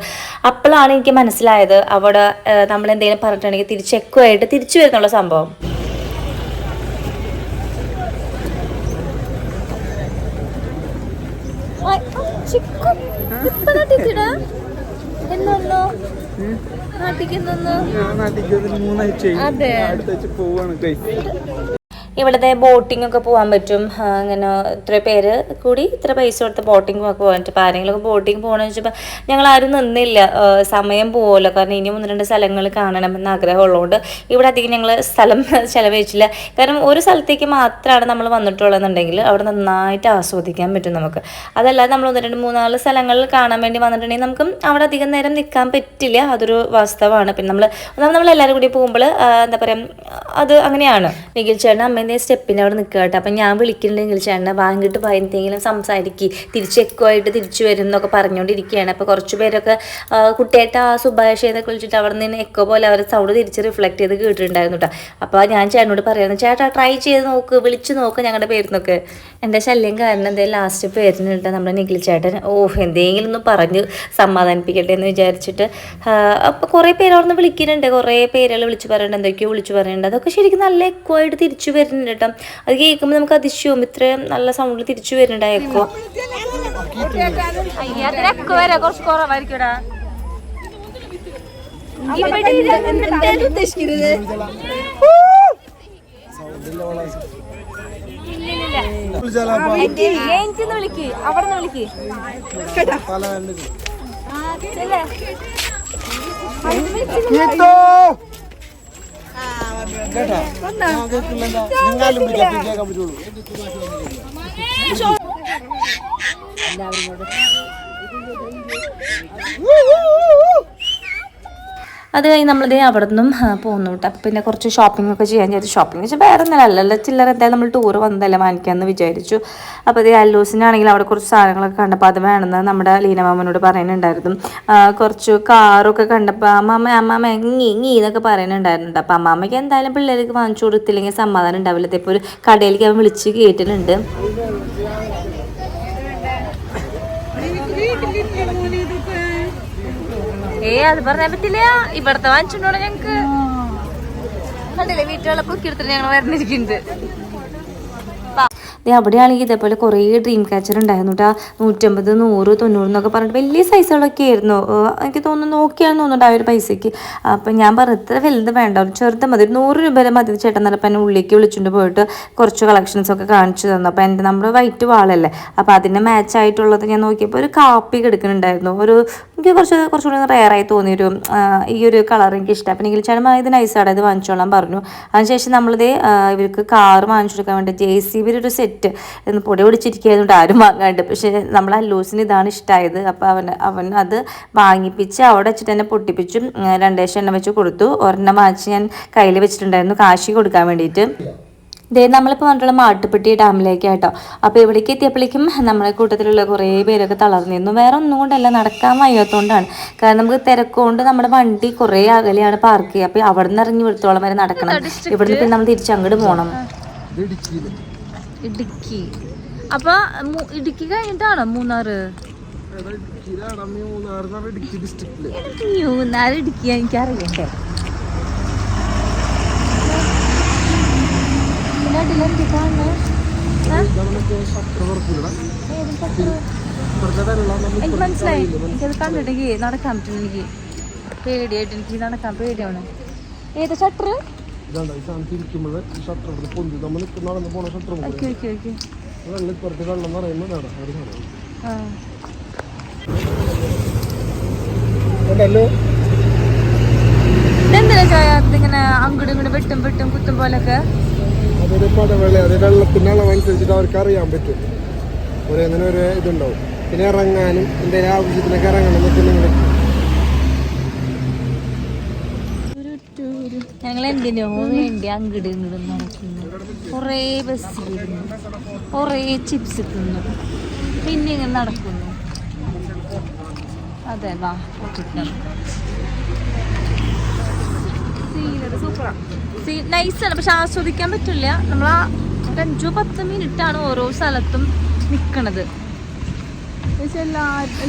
Speaker 2: അപ്പോഴാണ് എനിക്ക് മനസ്സിലായത് അവിടെ നമ്മൾ എന്തെങ്കിലും പറഞ്ഞിട്ടുണ്ടെങ്കിൽ തിരിച്ച് എക്കോ ആയിട്ട് തിരിച്ചു വരുന്നുള്ള സംഭവം. ഇവിടുത്തെ ബോട്ടിംഗ് ഒക്കെ പോകാൻ പറ്റും. അങ്ങനെ ഇത്ര പേര് കൂടി ഇത്ര പൈസ കൊടുത്ത് ബോട്ടിംഗ് ഒക്കെ പോകാൻ പറ്റും. അപ്പോൾ ആരെങ്കിലും ബോട്ടിംഗ് പോകണമെന്ന് വെച്ചപ്പോൾ ഞങ്ങൾ ആരും നിന്നില്ല. സമയം പോകുമല്ലോ, കാരണം ഇനി 1-2 സ്ഥലങ്ങൾ കാണണമെന്ന് ആഗ്രഹമുള്ളതുകൊണ്ട് ഇവിടെ അധികം ഞങ്ങൾ സ്ഥലം ചിലവഴിച്ചില്ല. കാരണം ഒരു സ്ഥലത്തേക്ക് മാത്രമാണ് നമ്മൾ വന്നിട്ടുള്ളതെന്നുണ്ടെങ്കിൽ അവിടെ നന്നായിട്ട് ആസ്വദിക്കാൻ പറ്റും നമുക്ക്. അതല്ലാതെ നമ്മൾ 1-2-3-4 സ്ഥലങ്ങളിൽ കാണാൻ വേണ്ടി വന്നിട്ടുണ്ടെങ്കിൽ നമുക്ക് അവിടെ അധികം നേരം നിൽക്കാൻ പറ്റില്ല. അതൊരു വാസ്തവമാണ്. പിന്നെ നമ്മൾ എല്ലാവരും കൂടി പോകുമ്പോൾ എന്താ പറയുക, അത് അങ്ങനെയാണ്. നിഖിൽ ചേട്ടൻ അമ്മേൻ്റെ സ്റ്റെപ്പിൻ്റെ അവിടെ നിൽക്കുക കേട്ടോ. അപ്പം ഞാൻ വിളിക്കുന്നുണ്ടെങ്കിൽ ചേട്ടനെ വാങ്ങിയിട്ട് എന്തെങ്കിലും സംസാരിക്കുക, തിരിച്ച് എക്കോ ആയിട്ട് തിരിച്ചു വരും എന്നൊക്കെ പറഞ്ഞുകൊണ്ടിരിക്കുകയാണ്. അപ്പോൾ കുറച്ച് പേരൊക്കെ കുട്ടിയായിട്ട് ആ സുഭാഷേന്നൊക്കെ വിളിച്ചിട്ട് അവിടെ നിന്ന് എക്കോ പോലെ അവർ സൗണ്ട് തിരിച്ച് റിഫ്ലക്ട് ചെയ്ത് കേട്ടിട്ടുണ്ടായിരുന്നു കേട്ടോ. അപ്പോൾ ഞാൻ ചേട്ടനോട് പറയുന്നത്, ചേട്ടാ ട്രൈ ചെയ്ത് നോക്ക്, വിളിച്ച് നോക്ക് ഞങ്ങളുടെ പേരിന്നൊക്കെ. എൻ്റെ ശല്യം കാരണം എന്തായാലും ലാസ്റ്റ് പേരിനുണ്ട് നമ്മുടെ നിഖിൽ ചേട്ടൻ. എന്തെങ്കിലും ഒന്ന് പറഞ്ഞ് സമാധാനിപ്പിക്കട്ടെ എന്ന് വിചാരിച്ചിട്ട് അപ്പോൾ കുറേ പേര് അവിടെ നിന്ന് വിളിക്കുന്നുണ്ട്. കുറേ പേരുകൾ വിളിച്ച് പറയുന്നുണ്ട്, എന്തൊക്കെയോ വിളിച്ച് പറയുന്നുണ്ട്. അതൊക്കെ ശരിക്കും നല്ല എക്കോ ആയിട്ട് തിരിച്ചു വരുന്നുണ്ട് കേട്ടോ. അത് കേൾക്കുമ്പോൾ നമുക്ക് അതിശയവും ഇത്രയും നല്ല സൗണ്ടിൽ തിരിച്ചു വരുന്നുണ്ട് എക്കോ. എക്കോ വരാ കുറച്ച് കുറവായിരിക്കും. വിളിക്ക് അവിടെ നിന്ന് വിളിക്ക്. അത് കഴിഞ്ഞ് നമ്മളിതേ അവിടെ നിന്നും പോകുന്നു കേട്ടോ. പിന്നെ കുറച്ച് ഷോപ്പിംഗ് ഒക്കെ ചെയ്യാൻ വിചാരിച്ചു. ഷോപ്പിംഗ് വെച്ചാൽ വേറെ ഒന്നുമല്ല, ചില്ലറ എന്തായാലും നമ്മൾ ടൂർ വന്നതല്ലേ വാങ്ങിക്കാമെന്ന് വിചാരിച്ചു. അപ്പോൾ ഇത് അല്ലൂസിനാണെങ്കിൽ അവിടെ കുറച്ച് സാധനങ്ങളൊക്കെ കണ്ടപ്പോൾ അത് വേണമെന്ന് നമ്മുടെ ലീനമാമനോട് പറയുന്നുണ്ടായിരുന്നു. കുറച്ച് കാറൊക്കെ കണ്ടപ്പോൾ അമ്മാമ്മ ഇങ്ങി എന്നൊക്കെ പറയുന്നുണ്ടായിരുന്നു. അപ്പോൾ അമ്മാമ്മയ്ക്ക് എന്തായാലും പിള്ളേർക്ക് വാങ്ങിച്ചു കൊടുത്തില്ലെങ്കിൽ സമാധാനം ഉണ്ടാവില്ല. ഇപ്പോൾ ഒരു കടയിലേക്ക് അവൻ വിളിച്ച് കേട്ടിട്ടുണ്ട്. അത് പറയാൻ പറ്റില്ല, ഇവിടത്തെ വാങ്ങിച്ചോണ്ടോ ഞങ്ങക്ക് കണ്ടില്ലേ വീട്ടുകളെ പൊക്കിയെടുത്തിട്ട് ഞങ്ങൾ വരുന്നിരിക്കുന്നുണ്ട്. അവിടെയാണെങ്കിൽ ഇതേപോലെ കുറേ ഡ്രീം ക്യാച്ചർ ഉണ്ടായിരുന്നു കേട്ടോ. 150, 100, 90 എന്നൊക്കെ പറഞ്ഞിട്ട് വലിയ സൈസുകളൊക്കെ ആയിരുന്നു. എനിക്ക് തോന്നുന്നു നോക്കിയാണെന്ന് തോന്നുന്നുണ്ട് ആ ഒരു പൈസയ്ക്ക്. അപ്പം ഞാൻ പറഞ്ഞു ഇത്ര വലുത് വേണ്ട, ഒരു ചെറുത് മതി, 100 രൂപ മതി ചേട്ടൻ എന്നപ്പം എന്നെ ഉള്ളിലേക്ക് വിളിച്ചുകൊണ്ട് പോയിട്ട് കുറച്ച് കളക്ഷൻസൊക്കെ കാണിച്ചു തന്നു. അപ്പോൾ എൻ്റെ നമ്മുടെ വൈറ്റ് വാളല്ലേ, അപ്പോൾ അതിന് മാച്ച് ആയിട്ടുള്ളത് ഞാൻ നോക്കിയപ്പോൾ ഒരു കാപ്പി കിടക്കുന്നുണ്ടായിരുന്നു. എനിക്ക് കുറച്ചുകൂടി റെയറായി തോന്നിയൊരു ഈ ഒരു കളർ എനിക്ക് ഇഷ്ടം. അപ്പം എനിക്ക് ചേട്ടൻ ഇത് നൈസാണ്, ഇത് വാങ്ങിച്ചോളാൻ പറഞ്ഞു. അതിനുശേഷം നമ്മളിത് ഇവർക്ക് കാറ് വാങ്ങിച്ചു കൊടുക്കാൻ വേണ്ടി JCB ഒരു സെറ്റ് എന്ന് പൊടി പിടിച്ചിരിക്കുന്നതുകൊണ്ട് ആരും വാങ്ങാണ്ട്. പക്ഷേ നമ്മളെ അല്ലൂസിന് ഇതാണ് ഇഷ്ടമായത്. അപ്പോൾ അവൻ അത് വാങ്ങിപ്പിച്ച് അവിടെ വെച്ചിട്ട് തന്നെ പൊട്ടിപ്പിച്ചു. 2 എണ്ണം വെച്ച് കൊടുത്തു. ഒരെണ്ണം വാങ്ങിച്ച് ഞാൻ കയ്യിൽ വെച്ചിട്ടുണ്ടായിരുന്നു കാശി കൊടുക്കാൻ വേണ്ടിയിട്ട്. നമ്മളിപ്പോൾ വന്നിട്ടുള്ള മാട്ടുപ്പെട്ടി ഡാമിലേക്കാട്ടോ. അപ്പോൾ ഇവിടേക്ക് എത്തിയപ്പോഴേക്കും നമ്മളെ കൂട്ടത്തിലുള്ള കുറേ പേരൊക്കെ തളർന്നിരുന്നു. വേറെ ഒന്നും കൊണ്ടല്ല, നടക്കാൻ വയ്യാത്തതുകൊണ്ടാണ്. കാരണം നമുക്ക് തിരക്കുകൊണ്ട് നമ്മുടെ വണ്ടി കുറേ അകലെയാണ് പാർക്ക് ചെയ്യുക. അപ്പോൾ അവിടെ നിന്ന് ഇറങ്ങി വിടുത്തോളം വരെ നടക്കണം. ഇവിടുന്ന് പിന്നെ നമ്മൾ തിരിച്ച് അങ്ങോട്ട് പോകണം. ഇടുക്കി. അപ്പൊ ഇടുക്കി കഴിഞ്ഞിട്ടാണോ മൂന്നാറ്? മൂന്നാറ് ഇടുക്കി എനിക്കറിയണ്ടേ. എനിക്ക് മനസ്സിലായി, എനിക്കത് കണ്ടിട്ടെങ്കിൽ നടക്കാൻ പറ്റും. എനിക്ക് പേടിയായിട്ട്, എനിക്ക് നടക്കാൻ പേടിയാണ്. ഏത് ഷട്ടർ? ഇങ്ങനെ അങ്ങോട്ടും ഇങ്ങോട്ട് വെട്ടും കുത്തും പോലൊക്കെ
Speaker 1: അതൊരു പടവെള്ള, അത് വെള്ളത്തിന്റെ അളവനുസരിച്ചിട്ട് അവർക്ക് അറിയാൻ പറ്റും. അങ്ങനെ ഒരു ഇതുണ്ടാവും. പിന്നെ ഇറങ്ങാനും എന്തെങ്കിലും ആവശ്യത്തിനൊക്കെ ഇറങ്ങണം എന്നൊക്കെ നിങ്ങൾ
Speaker 2: ഞങ്ങൾ എന്തിനോ വേണ്ടി അങ്ങോട്ട് ഇങ്ങോട്ട് നടക്കുന്നു. കുറേ ബസ്സിലിരുന്നു, കുറേ ചിപ്സ് തിന്നു, പിന്നെ ഇങ്ങനെ നടക്കുന്നു. അതെ വാ നൈസാണ്, പക്ഷെ ആസ്വദിക്കാൻ പറ്റില്ല. നമ്മൾ 5-10 മിനിറ്റാണ് ഓരോ സ്ഥലത്തും നിൽക്കണത്.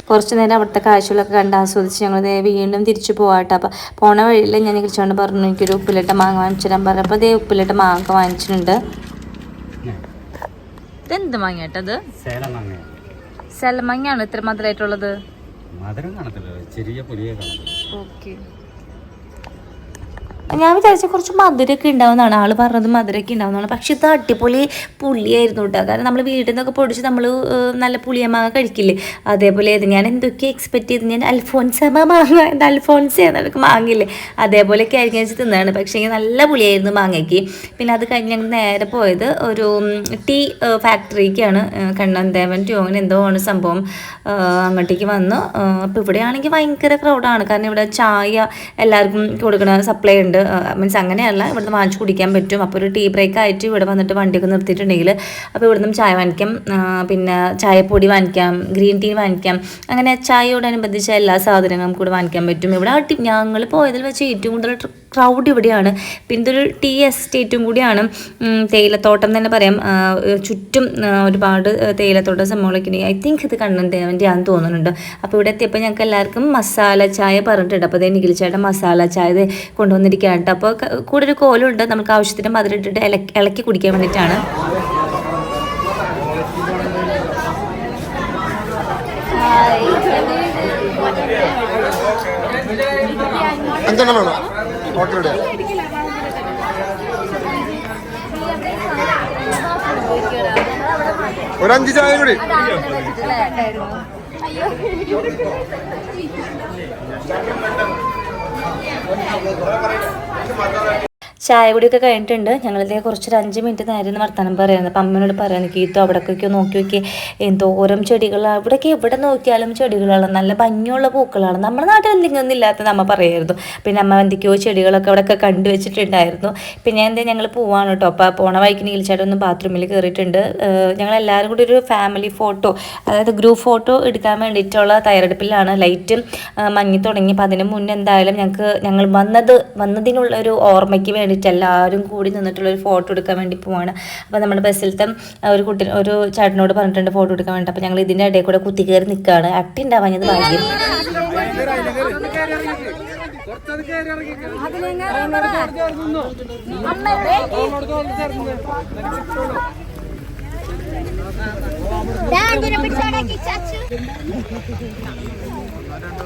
Speaker 2: കുറച്ച് നേരം അവിടുത്തെ കാഴ്ചകളൊക്കെ കണ്ട് ആസ്വദിച്ച് ഞങ്ങൾ വീണ്ടും തിരിച്ചു പോകാട്ടോ. അപ്പം പോണ വഴിയിൽ ഞാൻ വിളിച്ചുകൊണ്ട് പറഞ്ഞു എനിക്കൊരു ഉപ്പിലിട്ട മാങ്ങ വാങ്ങിച്ചു തരാൻ പറഞ്ഞു. അപ്പോൾ അതേ ഉപ്പിലിട്ട മാങ്ങ വാങ്ങിച്ചിട്ടുണ്ട്. ഇതെന്ത് മാങ്ങ കേട്ടത്? സേലം മാങ്ങയാണ് ഇത്ര മധുരമായിട്ടുള്ളത്. ഓക്കെ, ഞാൻ വിചാരിച്ച കുറച്ച് മധുരമൊക്കെ ഉണ്ടാവുന്നതാണ്, ആൾ പറഞ്ഞത് മധുരമൊക്കെ ഉണ്ടാവുന്നതാണ്. പക്ഷെ ഇത് അടിപൊളി പുളിയായിരുന്നു കേട്ടോ. കാരണം നമ്മൾ വീട്ടിൽ നിന്നൊക്കെ പൊടിച്ച് നമ്മൾ നല്ല പുളിയമാങ്ങ കഴിക്കില്ലേ, അതേപോലെ ആയിരുന്നു. ഞാൻ എന്തൊക്കെ എക്സ്പെക്ട് ചെയ്ത് ഞാൻ അൽഫോൻസമ്മ മാങ്ങ, എന്താ അൽഫോൻസ മാങ്ങില്ലേ, അതേപോലെയൊക്കെ ആയിരിക്കും വെച്ച് തിന്നാണ്. പക്ഷേ നല്ല പുളിയായിരുന്നു മാങ്ങയ്ക്ക്. പിന്നെ അത് കഴിഞ്ഞ് ഞങ്ങൾ നേരെ പോയത് ഒരു ടീ ഫാക്ടറിക്കാണ്. കണ്ണന്തേവൻ ടീ അങ്ങനെ എന്തോ ആണ് സംഭവം. അങ്ങോട്ടേക്ക് വന്നു. അപ്പോൾ ഇവിടെയാണെങ്കിൽ ഭയങ്കര ക്രൗഡാണ്. കാരണം ഇവിടെ ചായ എല്ലാവർക്കും കൊടുക്കണ സപ്ലൈ ഉണ്ട്. മീൻസ് അങ്ങനെയല്ല, ഇവിടുന്ന് വാങ്ങിച്ച് കുടിക്കാൻ പറ്റും. അപ്പോൾ ഒരു ടീ ബ്രേക്ക് ആയിട്ട് ഇവിടെ വന്നിട്ട് വണ്ടിയൊക്കെ നിർത്തിയിട്ടുണ്ടെങ്കിൽ അപ്പോൾ ഇവിടുന്ന് ചായ വാങ്ങിക്കാം, പിന്നെ ചായപ്പൊടി വാങ്ങിക്കാം, ഗ്രീൻ ടീ വാങ്ങിക്കാം. അങ്ങനെ ചായയോടനുബന്ധിച്ച എല്ലാ സാധനങ്ങളും കൂടെ വാങ്ങിക്കാൻ പറ്റും. ഇവിടെ ഞങ്ങൾ പോയതിൽ വെച്ച് ഏറ്റവും കൂടുതൽ ക്രൗഡ് ഇവിടെയാണ്. പിന്നെ ഇതൊരു ടീ എസ്റ്റേറ്റും കൂടിയാണ്, തേയിലത്തോട്ടം തന്നെ പറയാം. ചുറ്റും ഒരുപാട് തേയിലത്തോട്ടം സംഭവങ്ങളൊക്കെ ഉണ്ട്. ഐ തിങ്ക് ഇത് കണ്ണന്തേവൻ്റെ ആണെന്ന് തോന്നുന്നുണ്ട്. അപ്പോൾ ഇവിടെ എത്തിയപ്പോൾ ഞങ്ങൾക്ക് എല്ലാവർക്കും മസാല ചായ പറഞ്ഞിട്ടുണ്ട്. അപ്പോൾ അതേ നിഖിൽ ചേട്ടൻ മസാല ചായ കൊണ്ടുവന്നിരിക്കുകയാണ് കേട്ടോ. അപ്പോൾ കൂടെ ഒരു കോലുണ്ട്, നമുക്ക് ആവശ്യത്തിന് മധുരം ഇട്ടിട്ട് ഇളക്കി കുടിക്കാൻ വേണ്ടിയിട്ടാണ്.
Speaker 1: ഒരു 5 ചായ കൂടി.
Speaker 2: ചായ കുടിയൊക്കെ കഴിഞ്ഞിട്ടുണ്ട്. ഞങ്ങളിതേ കുറച്ചൊരു 5 മിനിറ്റ് നേരം വർത്തമാനം പറയുന്നത്. അപ്പം അമ്മനോട് പറയാൻ കീത്തോ അവിടേക്കൊക്കെ നോക്കി നോക്കി എന്തോരം ചെടികളാണ് ഇവിടെയൊക്കെ. എവിടെ നോക്കിയാലും ചെടികളാണ്, നല്ല ഭംഗിയുള്ള പൂക്കളാണ്. നമ്മുടെ നാട്ടിൽ എന്തെങ്കിലും ഇല്ലാത്തത് അമ്മ പറയായിരുന്നു. പിന്നെ അമ്മ എന്തൊക്കെയോ ചെടികളൊക്കെ അവിടെയൊക്കെ കണ്ടു വെച്ചിട്ടുണ്ടായിരുന്നു. പിന്നെ ഞങ്ങൾ പോവാണ് കേട്ടോ. അപ്പോൾ പോണ വഴിക്ക് നീൽച്ചേട്ടൻ ഒന്ന് ബാത്റൂമിൽ കയറിയിട്ടുണ്ട്. ഞങ്ങളെല്ലാവരും കൂടി ഒരു ഫാമിലി ഫോട്ടോ, അതായത് ഗ്രൂപ്പ് ഫോട്ടോ എടുക്കാൻ വേണ്ടിയിട്ടുള്ള തയ്യാറെടുപ്പിലാണ്. ലൈറ്റും മങ്ങി തുടങ്ങി. അപ്പോൾ അതിന് മുന്നേ എന്തായാലും ഞങ്ങൾ വന്നതിനുള്ള ഒരു ഓർമ്മയ്ക്ക് വേണ്ടിയിട്ട് എല്ലാവരും കൂടി നിന്നിട്ടുള്ളൊരു ഫോട്ടോ എടുക്കാൻ വേണ്ടി പോവാണ്. അപ്പോൾ നമ്മുടെ ബസ്സിലത്തെ ഒരു ചേട്ടനോട് പറഞ്ഞിട്ടുണ്ട് ഫോട്ടോ എടുക്കാൻ വേണ്ടി. അപ്പോൾ ഞങ്ങൾ ഇതിൻ്റെ ഇടയിൽ കൂടെ കുത്തി കയറി നിൽക്കുകയാണ്. അട്ടി ഉണ്ടാവാഞ്ഞത് ഭാഗ്യം.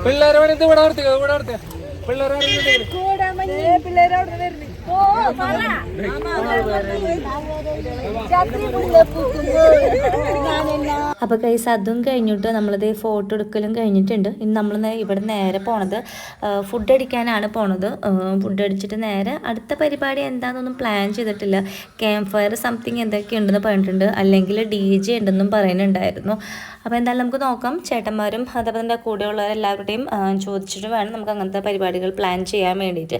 Speaker 3: പിള്ളേരെ ഇവിടെ നിർത്തിയ
Speaker 2: അപ്പോൾ കൈസ് അതും കഴിഞ്ഞിട്ട് നമ്മളത് ഫോട്ടോ എടുക്കലും കഴിഞ്ഞിട്ടുണ്ട്. ഇനി നമ്മൾ ഇവിടെ നേരെ പോണത് ഫുഡ് അടിക്കാനാണ് പോണത്. ഫുഡ് അടിച്ചിട്ട് നേരെ അടുത്ത പരിപാടി എന്താണെന്നൊന്നും പ്ലാൻ ചെയ്തിട്ടില്ല. ക്യാമ്പ് ഫയർ സംതിങ് എന്തൊക്കെ ഉണ്ടെന്ന് പറഞ്ഞിട്ടുണ്ട്, അല്ലെങ്കിൽ DJ ഉണ്ടെന്നും പറയുന്നുണ്ടായിരുന്നു. അപ്പോൾ എന്തായാലും നമുക്ക് നോക്കാം. ചേട്ടന്മാരും അതേപോലെ തന്നെ കൂടെയുള്ളവരെല്ലാവരുടെയും ചോദിച്ചിട്ട് വേണം നമുക്ക് അങ്ങനത്തെ പരിപാടികൾ പ്ലാൻ ചെയ്യാൻ വേണ്ടിയിട്ട്.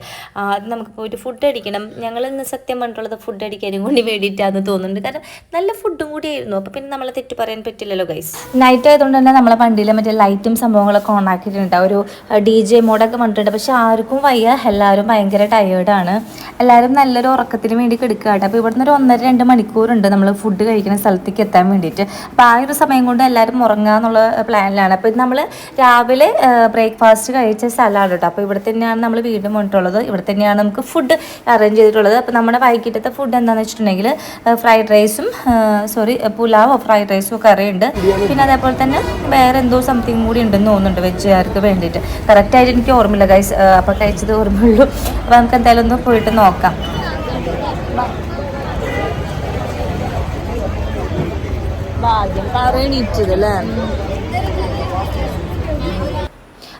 Speaker 2: ആദ്യം നമുക്ക് പോയിട്ട് ഫുഡ് അടിക്കണം. ഞങ്ങൾ ഇന്ന് സത്യം പറഞ്ഞിട്ടുള്ളത് ഫുഡ് അടിക്കാനും കൂടി വേണ്ടിയിട്ടാണെന്ന് തോന്നുന്നുണ്ട്. കാരണം നല്ല ഫുഡും കൂടി ആയിരുന്നു. അപ്പോൾ പിന്നെ നമ്മളെ തെറ്റ് പറയാൻ പറ്റില്ലല്ലോ ഗൈസ്. നൈറ്റ് ആയതുകൊണ്ട് തന്നെ നമ്മളെ വണ്ടിയിൽ മറ്റേ ലൈറ്റും സംഭവങ്ങളൊക്കെ ഓൺ ആക്കിയിട്ടുണ്ട്. ഒരു DJ മോഡൊക്കെ വന്നിട്ടുണ്ട്. പക്ഷെ ആർക്കും വയ്യ, എല്ലാവരും ഭയങ്കര ടയേർഡാണ്. എല്ലാവരും നല്ലൊരു ഉറക്കത്തിന് വേണ്ടി കിടക്കുകയാണ്. അപ്പോൾ ഇവിടുന്ന് ഒരു 1.5-2 മണിക്കൂറുണ്ട് നമ്മൾ ഫുഡ് കഴിക്കുന്ന സ്ഥലത്തേക്ക് എത്താൻ വേണ്ടിയിട്ട്. അപ്പോൾ ആ ഒരു സമയം കൊണ്ട് എല്ലാവരും ഉറങ്ങുക എന്നുള്ള പ്ലാനിലാണ്. അപ്പോൾ നമ്മൾ രാവിലെ ബ്രേക്ക്ഫാസ്റ്റ് കഴിച്ച സ്ഥലമാണ് കേട്ടോ. അപ്പോൾ ഇവിടെ തന്നെയാണ് നമ്മൾ വീണ്ടും വന്നിട്ടുള്ളത്. ഇവിടെ തന്നെയാണ് നമുക്ക് ഫുഡ് അറേഞ്ച് ചെയ്തിട്ടുള്ളത്. അപ്പോൾ നമ്മുടെ വൈകിട്ടത്തെ ഫുഡ് എന്താണെന്ന് വെച്ചിട്ടുണ്ടെങ്കിൽ ഫ്രൈഡ് റൈസും പുലാവോ ഫ്രൈഡ് റൈസും ഒക്കെ അറിയുണ്ട്. പിന്നെ അതേപോലെ തന്നെ വേറെ എന്തോ സംതിങ് കൂടി ഉണ്ടെന്ന് തോന്നുന്നുണ്ട് വെജുകാർക്ക് വേണ്ടിയിട്ട്. കറക്റ്റായിട്ട് എനിക്ക് ഓർമ്മയില്ല ഗൈസ്. അപ്പോൾ കഴിച്ചത് ഓർമ്മയുള്ളൂ. അപ്പോൾ നമുക്ക് എന്തായാലും ഒന്ന് പോയിട്ട് നോക്കാം. ഭാഗ്യം പറയണിച്ചതല്ലേ.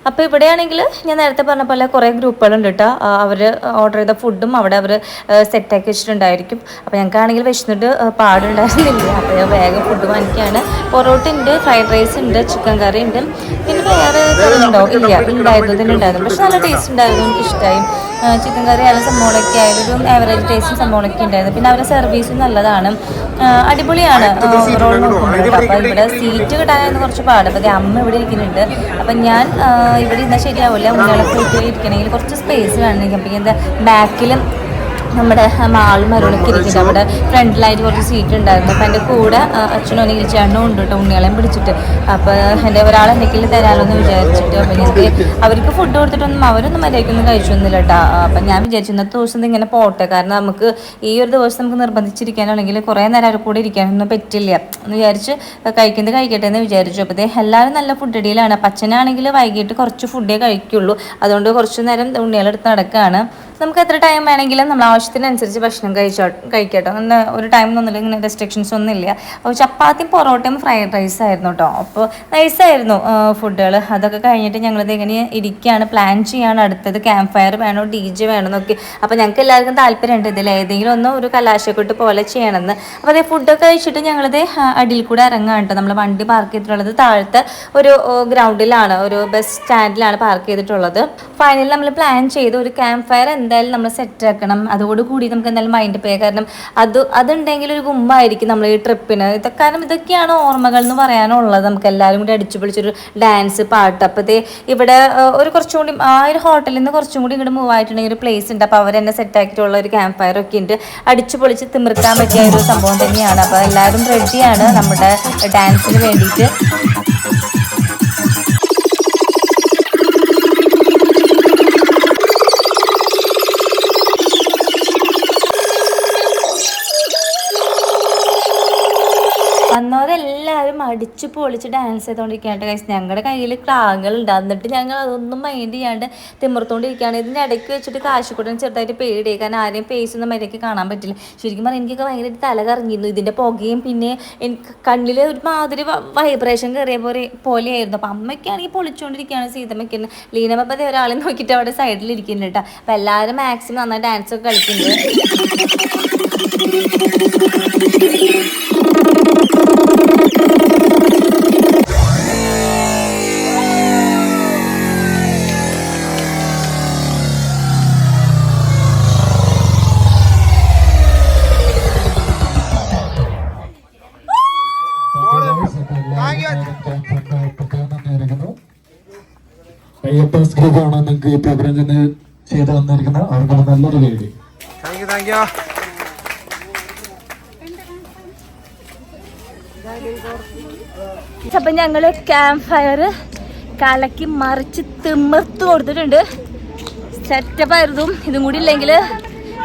Speaker 2: അപ്പോൾ ഇവിടെയാണെങ്കിൽ ഞാൻ നേരത്തെ പറഞ്ഞ പോലെ കുറേ ഗ്രൂപ്പുകളുണ്ട് കേട്ടോ. അവർ ഓർഡർ ചെയ്ത ഫുഡും അവിടെ അവർ സെറ്റാക്കി വെച്ചിട്ടുണ്ടായിരിക്കും. അപ്പോൾ ഞങ്ങൾക്കാണെങ്കിൽ വിശന്നിട്ട് പാടുണ്ടായിരുന്നില്ല. അപ്പോൾ ഞാൻ വേഗം ഫുഡ് വാങ്ങിക്കുകയാണ്. പൊറോട്ട ഉണ്ട്, ഫ്രൈഡ് റൈസ് ഉണ്ട്, ചിക്കൻ കറി ഉണ്ട്, പിന്നെ വേറെ കറിയുണ്ടോ ഇല്ല ഉണ്ടായിരുന്നു ഇതിനുണ്ടായിരുന്നു, പക്ഷെ നല്ല ടേസ്റ്റ് ഉണ്ടായിരുന്നു, എനിക്ക് ഇഷ്ടമായി. ചിക്കൻ കറി ആയാലും സംഭവങ്ങളൊക്കെ ആയാലും ഒരു ആവറേജ് ടേസ്റ്റും സംഭവങ്ങളൊക്കെ ഉണ്ടായിരുന്നു. പിന്നെ അവരുടെ സർവീസും നല്ലതാണ്, അടിപൊളിയാണ് ഓവറോൾ നോക്കുന്നുണ്ട്. അപ്പം ഇവിടെ സീറ്റ് കിട്ടാനായിരുന്നു കുറച്ച് പാട്. അപ്പം അമ്മ ഇവിടെ ഇരിക്കുന്നുണ്ട്. അപ്പം ഞാൻ ഇവിടെ ഇരുന്നാൽ ശരിയാവില്ല, മുന്നോട്ട് പോയിട്ട് ഇരിക്കണമെങ്കിൽ കുറച്ച് സ്പേസ് വേണം. അപ്പം എന്താ ബാക്കിലും നമ്മുടെ മാളും മരുളൊക്കെ ഇരിക്കുന്നുണ്ട്. അവിടെ ഫ്രണ്ടിലായിട്ട് കുറച്ച് സീറ്റ് ഉണ്ടായിരുന്നു. അപ്പം എൻ്റെ കൂടെ അച്ഛനും അല്ലെങ്കിൽ ചേട്ടനും ഉണ്ട് കേട്ടോ, ഉണ്ണികളെയും പിടിച്ചിട്ട്. അപ്പോൾ എൻ്റെ ഒരാൾ എന്തെങ്കിലും തരാമല്ലോ എന്ന് വിചാരിച്ചിട്ട്. അപ്പം ഞങ്ങൾക്ക് അവർക്ക് ഫുഡ് കൊടുത്തിട്ടൊന്നും അവരൊന്നും മര്യാദയ്ക്കൊന്നും കഴിച്ചൊന്നുമില്ല കേട്ടോ. അപ്പം ഞാൻ വിചാരിച്ചു ഇന്നത്തെ ദിവസം ഇങ്ങനെ പോട്ടെ, കാരണം നമുക്ക് ഈ ഒരു ദിവസം നമുക്ക് നിർബന്ധിച്ചിരിക്കാനാണെങ്കിൽ കുറേ നേരം അവർ കൂടെ ഇരിക്കാനൊന്നും പറ്റില്ല എന്ന് വിചാരിച്ച് കഴിക്കുന്നത് കഴിക്കട്ടെ എന്ന് വിചാരിച്ചു. അപ്പോൾ എല്ലാവരും നല്ല ഫുഡ് അടിയിലാണ്. അപ്പം അച്ഛനാണെങ്കിൽ വൈകിട്ട് കുറച്ച് ഫുഡേ കഴിക്കുള്ളൂ, അതുകൊണ്ട് കുറച്ച് നേരം ഉണ്ണികളെടുത്ത് നടക്കുകയാണ്. നമുക്ക് എത്ര ടൈം വേണമെങ്കിലും നമ്മൾ ആവശ്യത്തിനനുസരിച്ച് ഭക്ഷണം കഴിക്കട്ടോ. അങ്ങനെ ഒരു ടൈം ഒന്നുമില്ല, ഇങ്ങനെ റെസ്ട്രിക്ഷൻസ് ഒന്നും ഇല്ല. അപ്പോൾ ചപ്പാത്തിയും പൊറോട്ടയും ഫ്രൈഡ് റൈസ് ആയിരുന്നു കേട്ടോ. അപ്പോൾ നൈസായിരുന്നു ഫുഡുകൾ. അതൊക്കെ കഴിഞ്ഞിട്ട് ഞങ്ങളിത് ഇങ്ങനെ ഇരിക്കുകയാണ്, പ്ലാൻ ചെയ്യാണ് അടുത്തത് ക്യാമ്പ് ഫയർ വേണോ DJ വേണോ എന്നൊക്കെ. അപ്പോൾ ഞങ്ങൾക്ക് എല്ലാവർക്കും താല്പര്യമുണ്ട് ഇതിൽ ഏതെങ്കിലും ഒന്ന് ഒരു കലാശക്കൊട്ട് പോലെ ചെയ്യണമെന്ന്. അപ്പോൾ അതേ ഫുഡൊക്കെ കഴിച്ചിട്ട് ഞങ്ങളിത് അടിയിൽ കൂടെ ഇറങ്ങാൻ കേട്ടോ. നമ്മൾ വണ്ടി പാർക്ക് ചെയ്തിട്ടുള്ളത് താഴത്തെ ഒരു ഗ്രൗണ്ടിലാണ്, ഒരു ബസ് സ്റ്റാൻഡിലാണ് പാർക്ക് ചെയ്തിട്ടുള്ളത്. ഫൈനലി നമ്മൾ പ്ലാൻ ചെയ്ത് ഒരു ക്യാമ്പ് ഫയർ എന്തായാലും നമ്മൾ സെറ്റ് ആക്കണം. അതോടുകൂടി നമുക്ക് എന്തായാലും മൈൻഡ് പേ, കാരണം അതുണ്ടെങ്കിൽ ഒരു ഗുമ്മായിരിക്കും നമ്മൾ ഈ ട്രിപ്പിന്. കാരണം ഇതൊക്കെയാണ് ഓർമ്മകൾ എന്ന് പറയാനുള്ളത്. നമുക്ക് എല്ലാവരും കൂടി അടിച്ചു പൊളിച്ചൊരു ഡാൻസ്, പാട്ട്. അപ്പോഴത്തേ ഇവിടെ ഒരു കുറച്ചും കൂടി ആ ഒരു ഹോട്ടലിൽ നിന്ന് കുറച്ചും കൂടി ഇങ്ങോട്ട് മൂവ് ആയിട്ടുണ്ടെങ്കിൽ ഒരു പ്ലേസ് ഉണ്ട്. അപ്പോൾ അവരെന്നെ സെറ്റ് ആക്കിയിട്ടുള്ള ഒരു ക്യാമ്പ് ഫയർ ഒക്കെ ഉണ്ട്. അടിച്ചു പൊളിച്ച് തിമിർക്കാൻ പറ്റിയ ഒരു സംഭവം തന്നെയാണ്. അപ്പോൾ എല്ലാവരും റെഡിയാണ് നമ്മുടെ ഡാൻസിന് വേണ്ടിയിട്ട്. വന്നവരെല്ലാവരും അടിച്ചു പൊളിച്ച് ഡാൻസ് ചെയ്തുകൊണ്ടിരിക്കുകയാണ് ഗൈസ്. ഞങ്ങളുടെ കയ്യിൽ ക്ലാങ്ങുകളുണ്ട്, എന്നിട്ട് ഞങ്ങൾ അതൊന്നും മൈൻഡ് ചെയ്യാണ്ട് തിമിർത്തുകൊണ്ടിരിക്കുകയാണ്. ഇതിൻ്റെ ഇടയ്ക്ക് വെച്ചിട്ട് കാശിക്കൂട്ടൻ ചെറുതായിട്ട് പേടിയായി, കാരണം ആരെയും ഫേസ് ഒന്നും മര്യാദയ്ക്ക് കാണാൻ പറ്റില്ല. ശരിക്കും പറഞ്ഞാൽ എനിക്കൊക്കെ ഭയങ്കര തല കറങ്ങിയിരുന്നു ഇതിൻ്റെ പുകയും, പിന്നെ എനിക്ക് കണ്ണിൽ ഒരുമാതിരി വൈബ്രേഷൻ കയറിയ പോലെയായിരുന്നു. അപ്പം അമ്മയ്ക്കാണെങ്കിൽ പൊളിച്ചുകൊണ്ടിരിക്കുകയാണ്, സീതമ്മയ്ക്ക്. ലീനമ്മ ഒരാളെ നോക്കിയിട്ട് അവിടെ സൈഡിൽ ഇരിക്കുന്നുണ്ട് കേട്ടോ. അപ്പം എല്ലാവരും മാക്സിമം നന്നായി ഡാൻസൊക്കെ കളിക്കുന്നുണ്ട്.
Speaker 5: അയ്യപ്പസ് ഗ്രൂപ്പാണ് നിങ്ങൾക്ക് ഈ പ്രോഗ്രാം ചെയ്ത് വന്നിരിക്കുന്നത്. അവർക്ക് നല്ലൊരു പേര്.
Speaker 1: Thank you.
Speaker 2: അപ്പം ഞങ്ങൾ ക്യാമ്പ് ഫയർ കലക്കി മറിച്ച് തിമിർത്ത് കൊടുത്തിട്ടുണ്ട്. സെറ്റപ്പായിരുന്നു. ഇതും കൂടി ഇല്ലെങ്കിൽ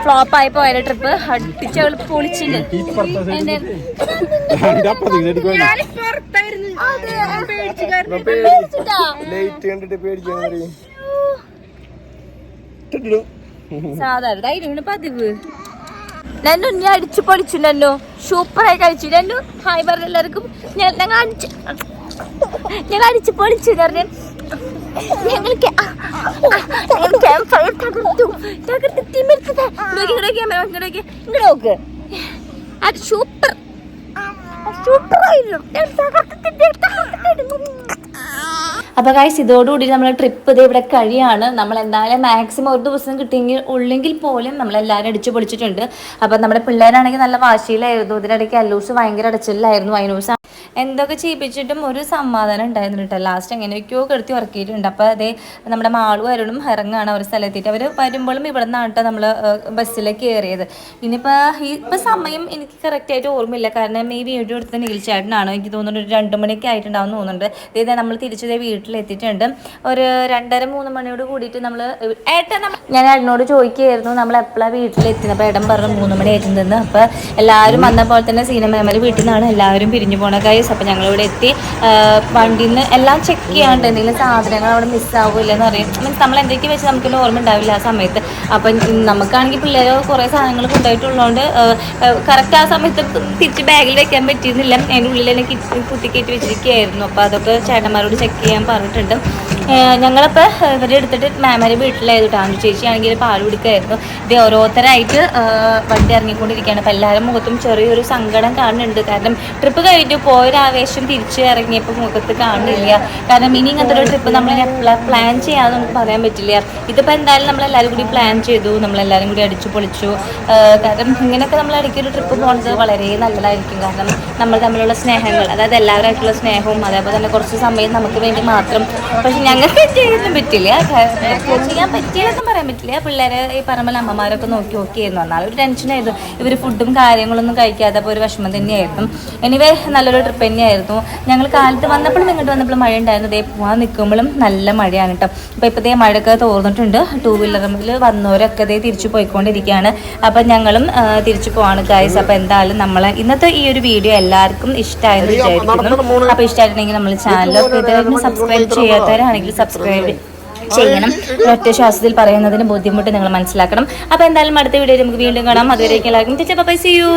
Speaker 2: ഫ്ലോപ്പായി പോയ ട്രിപ്പ്. അടിച്ചവൾ പൊളിച്ചില്ല. സാധാരണ ധൈര്യം പതിവ്. നന്നു ഞാൻ അടിച്ചു പൊളിച്ചു. നന്നു സൂപ്പറായി കഴിച്ചു. നന്നു ഹായ് പറഞ്ഞ എല്ലാവർക്കും. ഞങ്ങൾ അടിച്ചു പൊളിച്ചു പറഞ്ഞ ഞങ്ങൾക്ക് അത് സൂപ്പർ സൂപ്പറായിരുന്നു. അപ്പോൾ ഗൈസ് ഇതോടുകൂടി നമ്മൾ ട്രിപ്പ് ഇത് ഇവിടെ കഴിയാണ്. നമ്മൾ എന്തായാലും മാക്സിമം ഒരു ദിവസം കിട്ടിയെങ്കിൽ ഉള്ളെങ്കിൽ പോലും നമ്മളെല്ലാവരും അടിച്ചു പൊളിച്ചിട്ടുണ്ട്. അപ്പം നമ്മുടെ പിള്ളേരാണെങ്കിൽ നല്ല വാശിയിലായിരുന്നു. ഇതിനിടയ്ക്ക് അല്ലൂസ് ഭയങ്കര അടച്ചിലായിരുന്നു. അതിനൂസ് എന്തൊക്കെ ചെയ്യിപ്പിച്ചിട്ടും ഒരു സമാധാനം ഉണ്ടായിരുന്നു കേട്ടോ. ലാസ്റ്റ് എങ്ങനെയൊക്കെയോ കിടത്തി ഉറക്കിയിട്ടുണ്ട്. അപ്പോൾ അതേ നമ്മുടെ മാളും അരുണും ഇറങ്ങുകയാണ് അവർ സ്ഥലത്തെത്തിയിട്ട്. അവർ വരുമ്പോഴും ഇവിടെ നിന്നാണ് കേട്ടോ നമ്മൾ ബസ്സിലേക്ക് കയറിയത്. ഇപ്പം സമയം എനിക്ക് കറക്റ്റായിട്ട് ഓർമ്മയില്ല, കാരണം ഈ വീഡിയോ എടുത്ത നീൽച്ചേട്ടനാണ്. എനിക്ക് തോന്നുന്നു ഒരു 2 മണിയൊക്കെ ആയിട്ടുണ്ടാവും തോന്നുന്നുണ്ട്. ഇതേ നമ്മൾ തിരിച്ചതേ വീട്ടിലെത്തിയിട്ടുണ്ട്. ഒരു 2:30-3 മണിയോട് കൂടിയിട്ട് നമ്മൾ ഞാൻ ഏട്ടനോട് ചോദിക്കുകയായിരുന്നു നമ്മൾ എപ്പോഴാണ് വീട്ടിലെത്തുന്നത്. അപ്പോൾ ഏട്ടൻ പറഞ്ഞു 3 മണി ആയിട്ടുണ്ടെന്ന്. അപ്പോൾ എല്ലാവരും വന്ന പോലെ തന്നെ സീനമേമര് വീട്ടിൽ നിന്നാണ് എല്ലാവരും പിരിഞ്ഞു പോണ ഗൈസ്. അപ്പോൾ ഞങ്ങളിവിടെ എത്തി വണ്ടിയിൽ നിന്ന് എല്ലാം ചെക്ക് ചെയ്യാണ്ട് എന്തെങ്കിലും സാധനങ്ങൾ അവിടെ മിസ്സാവില്ലെന്ന് പറയും. മീൻസ് നമ്മൾ എന്തൊക്കെ വെച്ച് നമുക്കൊരു ഓർമ്മ ഉണ്ടാവില്ല ആ സമയത്ത്. അപ്പം നമുക്കാണെങ്കിൽ പിള്ളേർ കുറേ സാധനങ്ങൾ കൊണ്ടുപോയിട്ടുള്ളതുകൊണ്ട് കറക്റ്റ് ആ സമയത്ത് തിരിച്ച് ബാഗിൽ വെക്കാൻ പറ്റിയിരുന്നില്ല. അതിൻ്റെ ഉള്ളിൽ തന്നെ കുത്തിക്കയറ്റി വെച്ചിരിക്കുകയായിരുന്നു. അപ്പോൾ അതൊക്കെ ചേട്ടന്മാരോട് ചെക്ക് ചെയ്യാൻ പറഞ്ഞിട്ടുണ്ട്. ഞങ്ങളപ്പോൾ ഇവരെ എടുത്തിട്ട് മാമരെ വീട്ടിലായിരുന്നു. ആണ്ടു ചേച്ചിയാണെങ്കിൽ പാൽ കുടിക്കായിരുന്നു. ഇത് ഓരോരുത്തരായിട്ട് വണ്ടി ഇറങ്ങിക്കൊണ്ടിരിക്കുകയാണ്. അപ്പോൾ എല്ലാവരും മുഖത്തും ചെറിയൊരു സങ്കടം കാണുന്നുണ്ട്. കാരണം ട്രിപ്പ് കഴിഞ്ഞിട്ട് പോയ ഒരു ആവേശം തിരിച്ച് ഇറങ്ങിയപ്പോൾ മുഖത്ത് കാണില്ല. കാരണം ഇനി ഇങ്ങനത്തെ ഒരു ട്രിപ്പ് നമ്മൾ പ്ലാൻ ചെയ്യാതെ നമുക്ക് പറയാൻ പറ്റില്ല. ഇതിപ്പോൾ എന്തായാലും നമ്മളെല്ലാവരും കൂടി പ്ലാൻ ചെയ്തു, നമ്മളെല്ലാവരും കൂടി അടിച്ചു പൊളിച്ചു. കാരണം ഇങ്ങനെയൊക്കെ നമ്മൾ ഇടയ്ക്ക് ഒരു ട്രിപ്പ് പോകുന്നത് വളരെ നല്ലതായിരിക്കും. കാരണം നമ്മൾ തമ്മിലുള്ള സ്നേഹങ്ങൾ, അതായത് എല്ലാവരുമായിട്ടുള്ള സ്നേഹവും അതേപോലെ തന്നെ കുറച്ച് സമയം നമുക്ക് വേണ്ടി മാത്രം. പക്ഷെ ഞങ്ങൾക്ക് ചെയ്യാൻ പറ്റില്ല, ചെയ്യാൻ പറ്റില്ലെന്നും പറയാൻ പറ്റില്ല. പിള്ളേരെ ഈ പറയുമ്പോൾ അമ്മമാരൊക്കെ നോക്കിയായിരുന്നു. എന്നാലും ഒരു ടെൻഷനായിരുന്നു. ഇവർ ഫുഡും കാര്യങ്ങളൊന്നും കഴിക്കാതെ അപ്പോൾ ഒരു വിഷമം തന്നെയായിരുന്നു. എനിവേ നല്ലൊരു ട്രിപ്പ് തന്നെയായിരുന്നു. ഞങ്ങൾ കാലത്ത് വന്നപ്പോഴും ഇങ്ങോട്ട് വന്നപ്പോഴും മഴ ഉണ്ടായിരുന്നു. ഇതേ പോകാൻ നിൽക്കുമ്പോഴും നല്ല മഴയാണ് കേട്ടോ. അപ്പോൾ ഇപ്പോഴത്തെ മഴയൊക്കെ തോർന്നിട്ടുണ്ട്. 2 വീലറിൽ വന്നവരൊക്കെ ഇതേ തിരിച്ചു പോയിക്കൊണ്ടിരിക്കുകയാണ്. അപ്പം ഞങ്ങളും തിരിച്ചു പോവാണ് ഗൈസ്. അപ്പോൾ എന്തായാലും നമ്മളെ ഇന്നത്തെ ഈ ഒരു വീഡിയോ എല്ലാവർക്കും ഇഷ്ടമായെന്ന് വിചാരിക്കുന്നു. അപ്പോൾ ഇഷ്ടമായിട്ടുണ്ടെങ്കിൽ നമ്മൾ ചാനലൊക്കെ ഇതായിരുന്നു സബ്സ്ക്രൈബ് ചെയ്യാത്തവരാണെങ്കിൽ സബ്സ്ക്രൈബ് ചെയ്യണം. ഒറ്റ ശ്വാസത്തിൽ പറയുന്നതിന് ബുദ്ധിമുട്ട് നിങ്ങൾ മനസ്സിലാക്കണം. അപ്പോൾ എന്തായാലും അടുത്ത വീഡിയോയിൽ നമുക്ക് വീണ്ടും കാണാം. അതുവരേക്കും എല്ലാവർക്കും ബൈ, സീ യു.